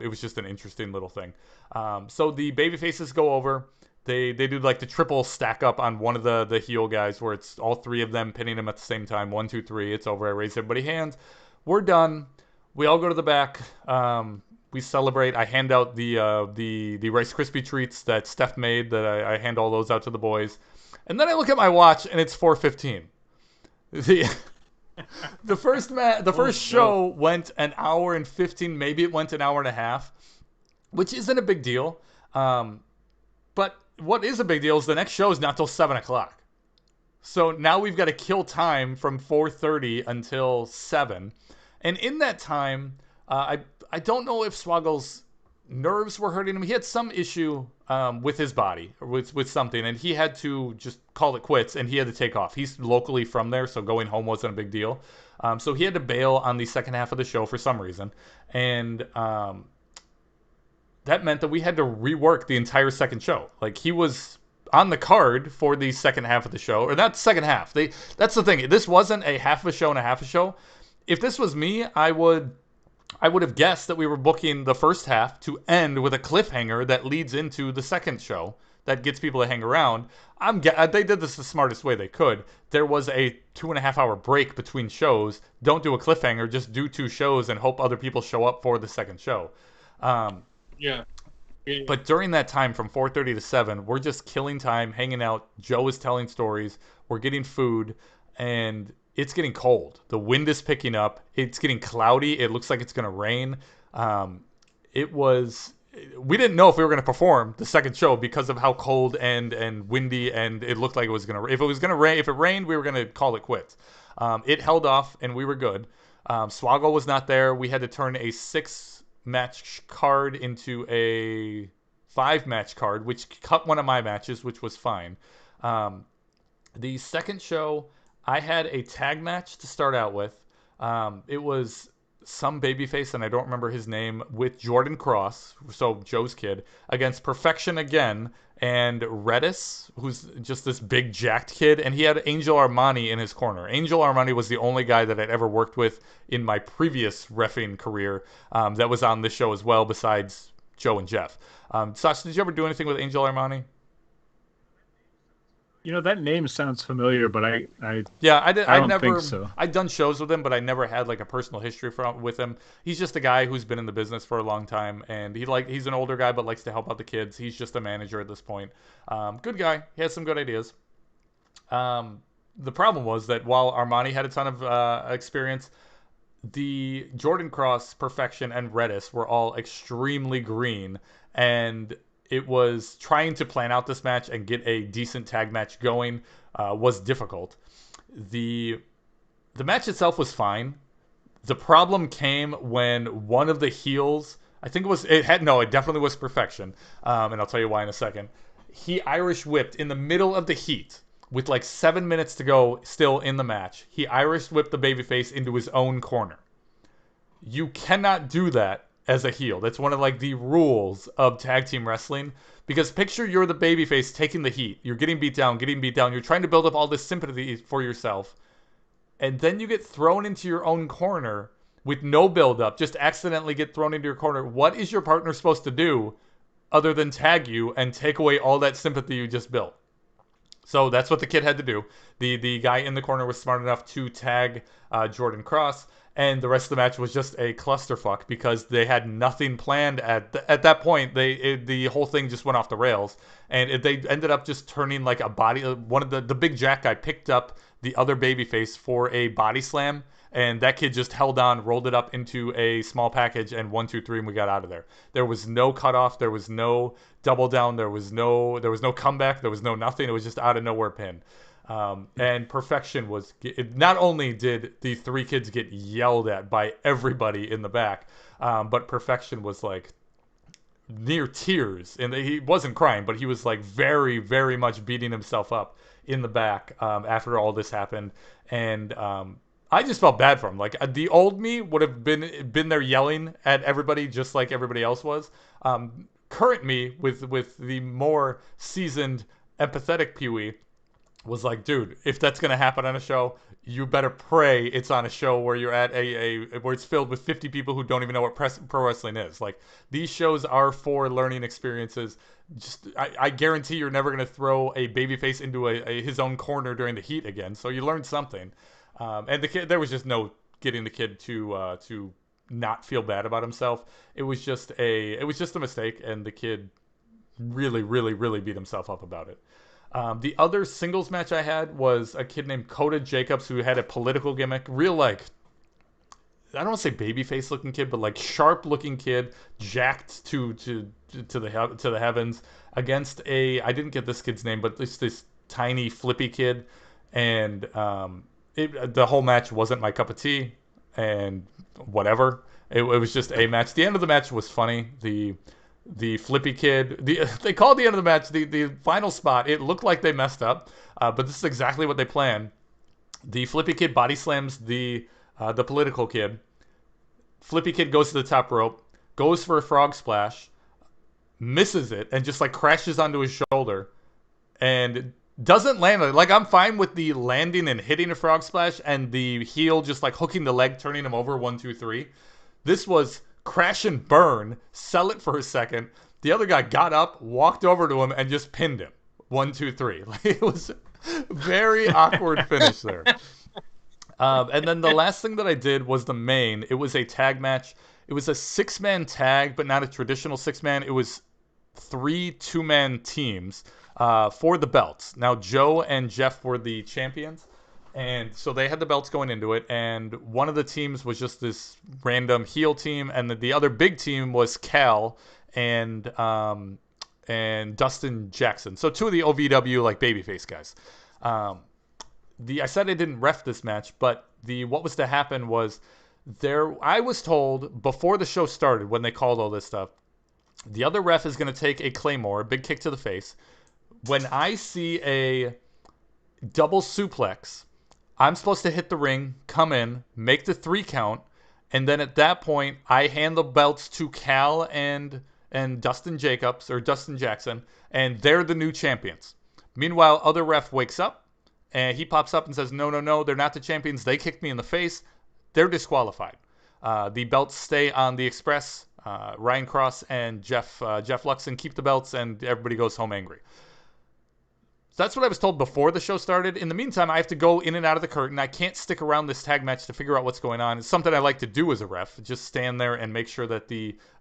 It was just an interesting little thing. So the baby faces go over. They do like the triple stack up on one of the heel guys, where it's all three of them pinning him at the same time. 1, 2, 3. It's over. I raise everybody's hands. We're done. We all go to the back. We celebrate. I hand out the Rice Krispie treats that Steph made. That I hand all those out to the boys, and then I look at my watch and it's 4:15. The first show went an hour and 15. Maybe it went an hour and a half, which isn't a big deal. But what is a big deal is the next show is not till 7:00. So now we've got to kill time from 4:30 until 7, and in that time, I don't know if Swoggle's nerves were hurting him. He had some issue with his body, or with something, and he had to just call it quits, and he had to take off. He's locally from there, so going home wasn't a big deal. So he had to bail on the second half of the show for some reason, and that meant that we had to rework the entire second show. Like, he was on the card for the second half of the show, or not second half. That's the thing. This wasn't a half of a show and a half a show. If this was me, I would have guessed that we were booking the first half to end with a cliffhanger that leads into the second show that gets people to hang around. They did this the smartest way they could. There was a 2.5-hour break between shows. Don't do a cliffhanger. Just do 2 shows and hope other people show up for the second show. Yeah. But during that time, from 4:30 to 7, we're just killing time, hanging out. Joe is telling stories. We're getting food, and it's getting cold. The wind is picking up. It's getting cloudy. It looks like it's going to rain. We didn't know if we were going to perform the second show because of how cold and windy, and it looked like it was going to. If it rained, we were going to call it quits. It held off, and we were good. Swoggle was not there. We had to turn a 6-match card into a 5-match card, which cut one of my matches, which was fine. The second show, I had a tag match to start out with. It was some babyface, and I don't remember his name, with Jordan Cross, so Joe's kid, against Perfection again, and Redis, who's just this big jacked kid, and he had Angel Armani in his corner. Angel Armani was the only guy that I'd ever worked with in my previous reffing career that was on this show as well, besides Joe and Jeff. Sasha, did you ever do anything with Angel Armani? You know, that name sounds familiar, but I I'd never think so. I'd done shows with him, but I never had like a personal history with him. He's just a guy who's been in the business for a long time, and he's an older guy but likes to help out the kids. He's just a manager at this point. Good guy. He has some good ideas. The problem was that while Armani had a ton of experience, the Jordan Cross, Perfection, and Redis were all extremely green, and it was trying to plan out this match and get a decent tag match going was difficult. The match itself was fine. The problem came when one of the heels, it definitely was Perfection, and I'll tell you why in a second. He Irish whipped in the middle of the heat with like 7 minutes to go still in the match. He Irish whipped the babyface into his own corner. You cannot do that as a heel. That's one of like the rules of tag team wrestling, because picture you're the babyface taking the heat. You're getting beat down. You're trying to build up all this sympathy for yourself. And then you get thrown into your own corner with no build up, just accidentally get thrown into your corner. What is your partner supposed to do other than tag you and take away all that sympathy you just built? So that's what the kid had to do. The guy in the corner was smart enough to tag Jordan Cross, and the rest of the match was just a clusterfuck because they had nothing planned at that point. The whole thing just went off the rails, and they ended up just turning like a body. One of the big jack guy picked up the other babyface for a body slam, and that kid just held on, rolled it up into a small package, and 1, 2, 3, and we got out of there. There was no cutoff. There was no double down. There was no comeback. There was no nothing. It was just out of nowhere pin. And Perfection was, not only did the three kids get yelled at by everybody in the back, but Perfection was like near tears, and he wasn't crying, but he was like very, very much beating himself up in the back after all this happened. And I just felt bad for him. Like the old me would have been there yelling at everybody just like everybody else was. Current me with the more seasoned, empathetic Peewee was like, dude, if that's gonna happen on a show, you better pray it's on a show where you're at where it's filled with 50 people who don't even know what pro wrestling is. Like, these shows are for learning experiences. I guarantee you're never gonna throw a babyface into his own corner during the heat again. So you learned something. And the kid, there was just no getting the kid to not feel bad about himself. It was just a mistake, and the kid really, really, really beat himself up about it. The other singles match I had was a kid named Coda Jacobs, who had a political gimmick. Real, like, I don't want to say babyface looking kid, but like sharp looking kid, jacked to the heavens, against I didn't get this kid's name, but this tiny flippy kid, and the whole match wasn't my cup of tea, and whatever. It was just a match. The end of the match was funny. The flippy kid, they called the end of the match the final spot. It looked like they messed up, but this is exactly what they planned. The flippy kid body slams the political kid. Flippy kid goes to the top rope, goes for a frog splash, misses it, and just like crashes onto his shoulder, and doesn't land it. Like, I'm fine with the landing and hitting a frog splash and the heel just like hooking the leg, turning him over 1, 2, 3. This was crash and burn, sell it for a second. The other guy got up, walked over to him, and just pinned him. 1, 2, 3. Like, it was a very awkward finish there. And then the last thing that I did was the main. It was a tag match. It was a 6-man tag, but not a traditional 6-man. It was 3 2-man teams for the belts. Now, Joe and Jeff were the champions. And so they had the belts going into it, and one of the teams was just this random heel team, and the other big team was Cal and Dustin Jackson. So 2 of the OVW like babyface guys. I said I didn't ref this match, but what was to happen was I was told before the show started, when they called all this stuff, the other ref is going to take a claymore, a big kick to the face. When I see a double suplex, I'm supposed to hit the ring, come in, make the 3 count, And then at that point, I hand the belts to Cal and Dustin Jackson, and they're the new champions. Meanwhile, other ref wakes up, and he pops up and says, no, they're not the champions. They kicked me in the face. They're disqualified. The belts stay on the Express. Ryan Cross and Jeff Luxon keep the belts, and everybody goes home angry. So that's what I was told before the show started. In the meantime, I have to go in and out of the curtain. I can't stick around this tag match to figure out what's going on. It's something I like to do as a ref, just stand there and make sure that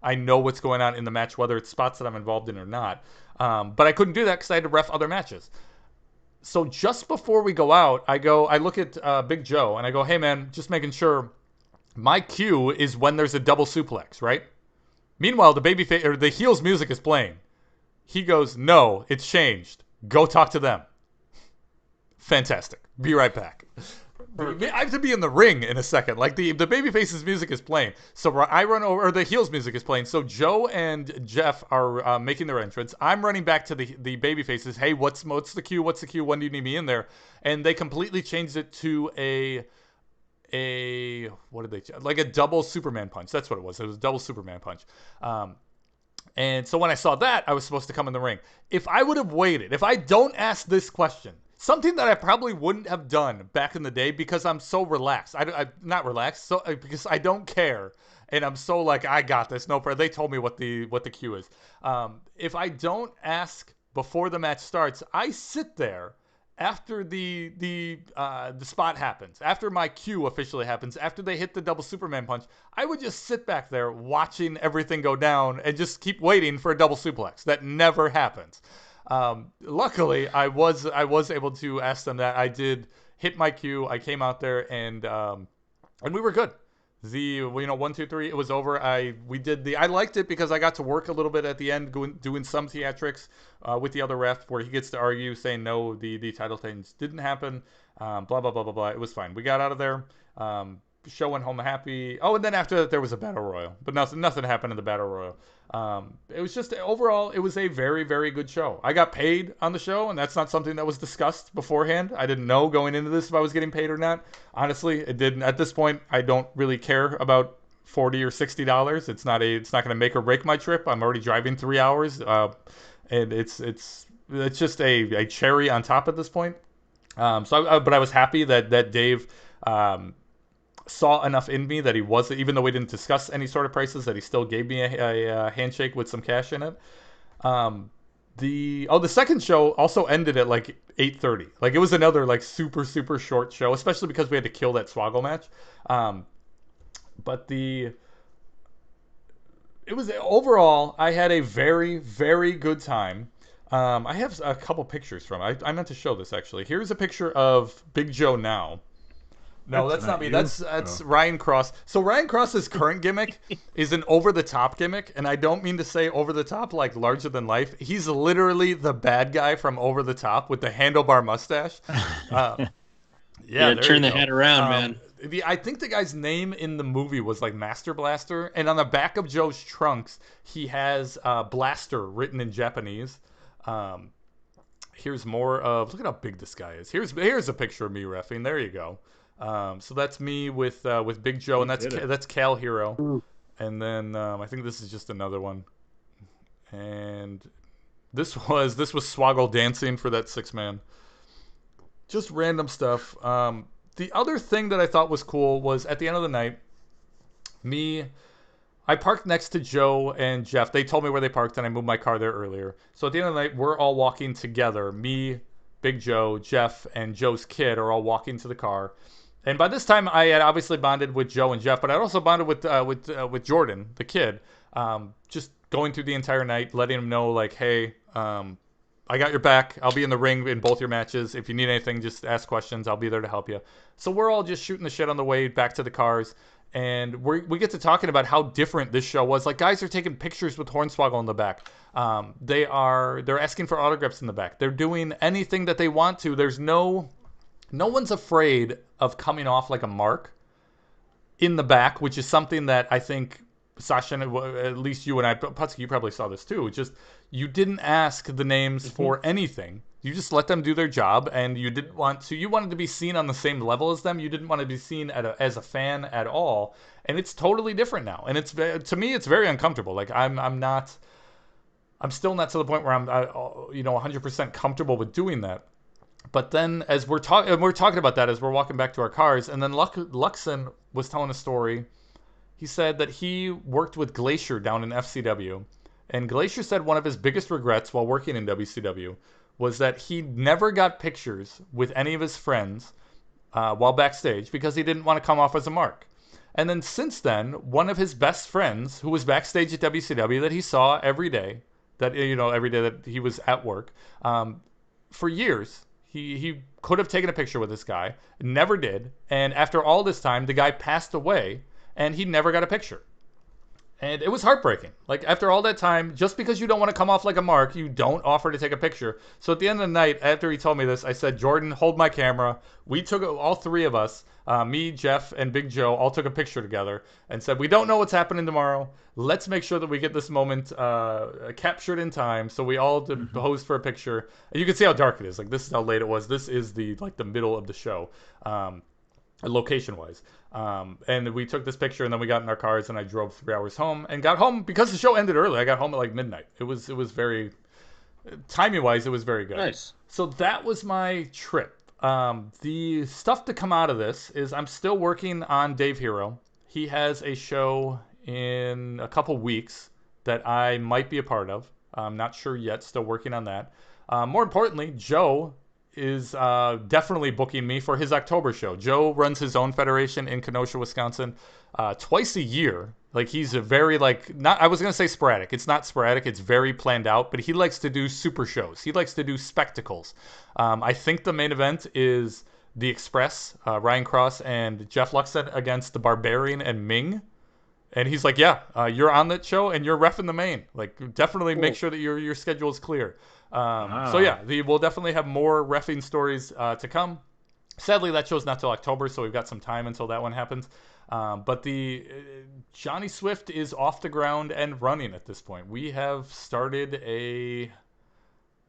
I know what's going on in the match, whether it's spots that I'm involved in or not. But I couldn't do that because I had to ref other matches. So just before we go out, I look at Big Joe, and I go, hey, man, just making sure my cue is when there's a double suplex, right? Meanwhile, the heel's music is playing. He goes, no, it's changed. Go talk to them. Fantastic. Be right back. I have to be in the ring in a second. Like the babyface's music is playing. So I run over, or the heel's music is playing. So Joe and Jeff are making their entrance. I'm running back to the babyfaces. Hey, what's the cue? What's the cue? When do you need me in there? And they completely changed it to what did they, like a double Superman punch. That's what it was. It was a double Superman punch. And so when I saw that, I was supposed to come in the ring. If I would have waited, if I don't ask this question, something that I probably wouldn't have done back in the day because I'm so relaxed. I'm not relaxed, so because I don't care, and I'm so like, I got this. No problem. They told me what the cue is. If I don't ask before the match starts, I sit there after the spot happens, after my cue officially happens, after they hit the double Superman punch. I would just sit back there watching everything go down and just keep waiting for a double suplex. That never happens. Luckily, I was able to ask them that. I did hit my cue. I came out there and we were good. 1, 2, 3, it was over. I liked it because I got to work a little bit at the end, doing some theatrics with the other ref where he gets to argue, saying no, the title change didn't happen. Blah blah blah blah blah. It was fine. We got out of there. Show went home happy. Oh, and then after that there was a battle royal, but nothing happened in the battle royal. It was just overall, it was a very, very good show. I got paid on the show, and that's not something that was discussed beforehand. I didn't know going into this if I was getting paid or not. Honestly, it didn't. At this point, I don't really care about $40 or $60. It's not going to make or break my trip. I'm already driving 3 hours, and it's just a cherry on top at this point. But I was happy that Dave saw enough in me that he wasn't, even though we didn't discuss any sort of prices, that he still gave me a handshake with some cash in it. The second show also ended at like 8:30. Like it was another like super, super short show, especially because we had to kill that Swaggle match. But it was overall, I had a very, very good time. I have a couple pictures from it. I meant to show this actually. Here's a picture of Big Joe now. No, that's not me. You. That's Ryan Cross. So Ryan Cross's current gimmick is an over-the-top gimmick, and I don't mean to say over-the-top like larger than life. He's literally the bad guy from Over the Top with the handlebar mustache. Turn the head around, man. I think the guy's name in the movie was like Master Blaster, and on the back of Joe's trunks, he has Blaster written in Japanese. Here's more of, look at how big this guy is. Here's a picture of me reffing. There you go. So that's me with Big Joe, and that's Cal Hero, and then I think this is just another one, and this was Swaggle dancing for that 6-man. Just random stuff. The other thing that I thought was cool was at the end of the night, I parked next to Joe and Jeff. They told me where they parked, and I moved my car there earlier. So at the end of the night, we're all walking together. Me, Big Joe, Jeff, and Joe's kid are all walking to the car. And by this time, I had obviously bonded with Joe and Jeff, but I also bonded with Jordan, the kid. Just going through the entire night, letting him know, like, hey, I got your back. I'll be in the ring in both your matches. If you need anything, just ask questions. I'll be there to help you. So we're all just shooting the shit on the way back to the cars. And we get to talking about how different this show was. Like, guys are taking pictures with Hornswoggle in the back. They're asking for autographs in the back. They're doing anything that they want to. There's no one's afraid of coming off like a mark in the back, which is something that I think Sasha, at least you and I, Puttski, you probably saw this too. Just, you didn't ask the names for anything. You just let them do their job, and you wanted to be seen on the same level as them. You didn't want to be seen as a fan at all, and it's totally different now. And to me, it's very uncomfortable. Like I'm still not to the point where I'm 100% comfortable with doing that. But then as we're talking about that as we're walking back to our cars, and then Luxon was telling a story. He said that he worked with Glacier down in FCW, and Glacier said one of his biggest regrets while working in WCW was that he never got pictures with any of his friends while backstage because he didn't want to come off as a mark. And then since then, one of his best friends, who was backstage at WCW that he saw every day that he was at work, for years, he could have taken a picture with this guy, never did. And after all this time, the guy passed away, and he never got a picture. And it was heartbreaking. Like, after all that time, just because you don't want to come off like a mark, you don't offer to take a picture. So at the end of the night, after he told me this, I said, Jordan, hold my camera. We took, all three of us, me, Jeff, and Big Joe, all took a picture together and said, we don't know what's happening tomorrow. Let's make sure that we get this moment captured in time. So we all posed for a picture. And you can see how dark it is. Like, this is how late it was. This is the middle of the show. Location-wise. And we took this picture, and then we got in our cars, and I drove 3 hours home, and got home because the show ended early. I got home at like midnight. It was very, timing-wise, it was very good. Nice. So that was my trip. The stuff to come out of this is I'm still working on Dave Hero. He has a show in a couple weeks that I might be a part of. I'm not sure yet. Still working on that. More importantly, Joe is definitely booking me for his October show. Joe runs his own federation in Kenosha, Wisconsin, twice a year. Like, he's a very, I was going to say sporadic. It's not sporadic. It's very planned out, but he likes to do super shows. He likes to do spectacles. I think the main event is The Express, Ryan Cross and Jeff Luxon against the Barbarian and Ming. And he's like, yeah, you're on that show and you're reffing the main. Like, definitely make sure that your schedule is clear. So yeah, we'll definitely have more reffing stories to come. Sadly, that show's not till October, so we've got some time until that one happens. But the Johnny Swift is off the ground and running at this point. We have started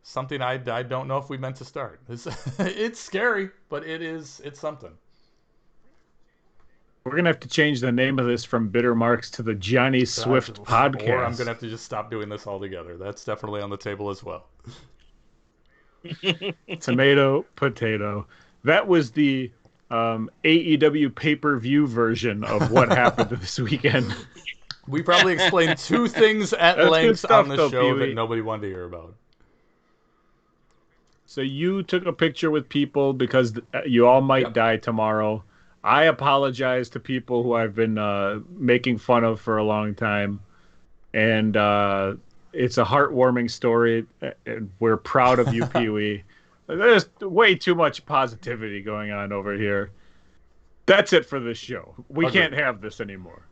something I don't know if we meant to start. It's scary, but it's something. We're going to have to change the name of this from Bitter Marks to the Johnny Swift Podcast. Or I'm going to have to just stop doing this altogether. That's definitely on the table as well. Tomato, potato. That was the AEW pay-per-view version of what happened this weekend. We probably explained two things at length on the show that nobody wanted to hear about. So you took a picture with people because you all might die tomorrow. I apologize to people who I've been making fun of for a long time. And it's a heartwarming story. We're proud of you, Peewee. There's way too much positivity going on over here. That's it for this show. We can't have this anymore.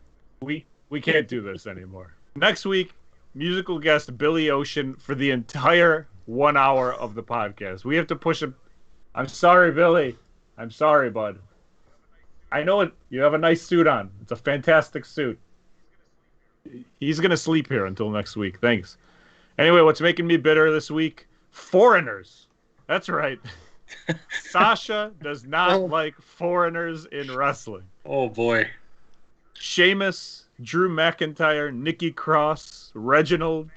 We can't do this anymore. Next week, musical guest Billy Ocean for the entire 1 hour of the podcast. We have to push him. I'm sorry, Billy. I'm sorry, bud. I know it. You have a nice suit on. It's a fantastic suit. He's going to sleep here until next week. Thanks. Anyway, what's making me bitter this week? Foreigners. That's right. Sasha does not like foreigners in wrestling. Oh, boy. Sheamus, Drew McIntyre, Nikki Cross, Reginald,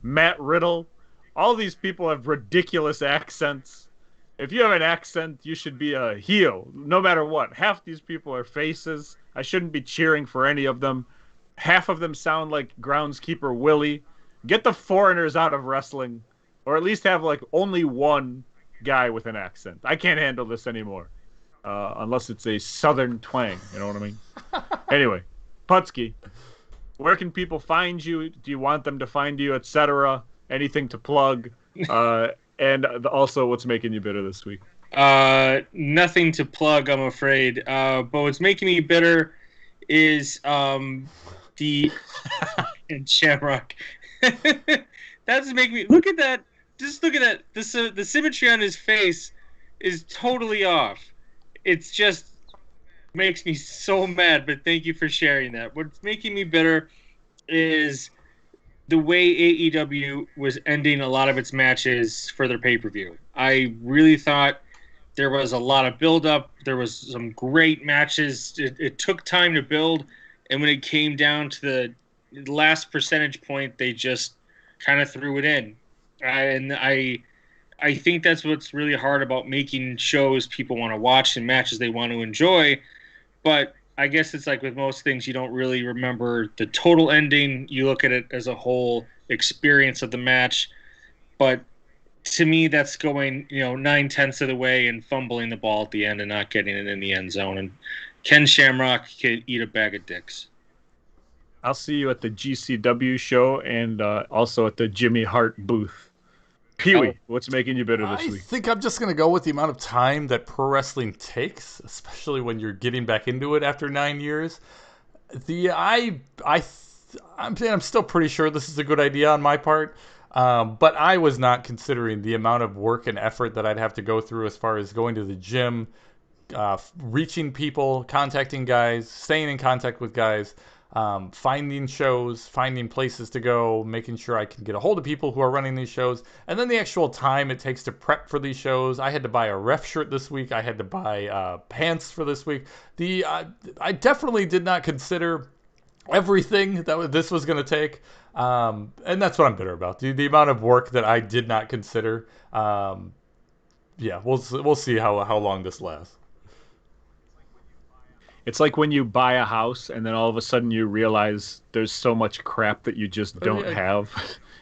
Matt Riddle. All these people have ridiculous accents. If you have an accent, you should be a heel, no matter what. Half these people are faces. I shouldn't be cheering for any of them. Half of them sound like groundskeeper Willie. Get the foreigners out of wrestling, or at least have only one guy with an accent. I can't handle this anymore, unless it's a southern twang. You know what I mean? Anyway, Puttski, where can people find you? Do you want them to find you, etc.? Anything to plug? And also, what's making you bitter this week? Nothing to plug, I'm afraid. But what's making me bitter is the and Shamrock. That's making me look at that. Just look at that. The symmetry on his face is totally off. It's just makes me so mad. But thank you for sharing that. What's making me bitter is the way AEW was ending a lot of its matches for their pay-per-view. I really thought there was a lot of build-up. There was some great matches. It took time to build, and when it came down to the last percentage point, they just kind of threw it in. And I think that's what's really hard about making shows people want to watch and matches they want to enjoy. But I guess it's like with most things, you don't really remember the total ending. You look at it as a whole experience of the match. But to me, that's going, 9/10 of the way and fumbling the ball at the end and not getting it in the end zone. And Ken Shamrock could eat a bag of dicks. I'll see you at the GCW show and also at the Jimmy Hart booth. Peewee, what's making you bitter this week? I think I'm just going to go with the amount of time that pro wrestling takes, especially when you're getting back into it after 9 years. I'm still pretty sure this is a good idea on my part, but I was not considering the amount of work and effort that I'd have to go through as far as going to the gym, reaching people, contacting guys, staying in contact with guys, finding shows, finding places to go, making sure I can get a hold of people who are running these shows, and then the actual time it takes to prep for these shows. I had to buy a ref shirt this week. I had to buy pants for this week. I definitely did not consider everything that this was going to take, and that's what I'm bitter about. The amount of work that I did not consider. Yeah, we'll see how long this lasts. It's like when you buy a house and then all of a sudden you realize there's so much crap that you just don't have.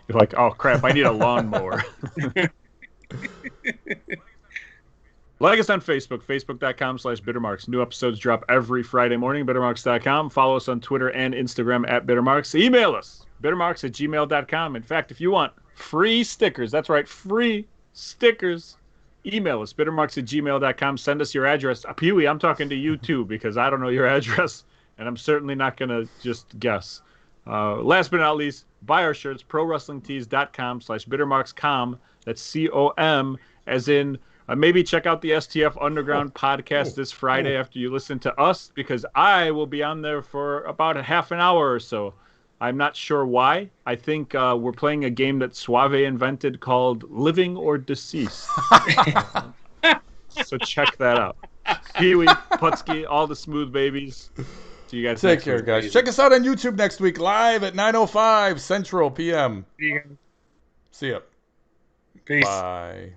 You're like, oh crap, I need a lawnmower. Like us on Facebook, facebook.com/bittermarks. New episodes drop every Friday morning, bittermarks.com. Follow us on Twitter and Instagram @bittermarks. Email us, bittermarks@gmail.com. In fact, if you want free stickers, that's right, free stickers, email us, bittermarks@gmail.com. Send us your address. Peewee, I'm talking to you too because I don't know your address, and I'm certainly not going to just guess. Last but not least, buy our shirts, prowrestlingtees.com/bittermarkscom. That's COM, as in maybe check out the STF Underground podcast this Friday after you listen to us, because I will be on there for about a half an hour or so. I'm not sure why. I think we're playing a game that Suave invented called Living or Deceased. So check that out. Peewee, Puttski, all the smooth babies. See you guys Take next care, week. guys. Check us out on YouTube next week, live at 9:05 Central PM. Yeah. See ya. Peace. Bye.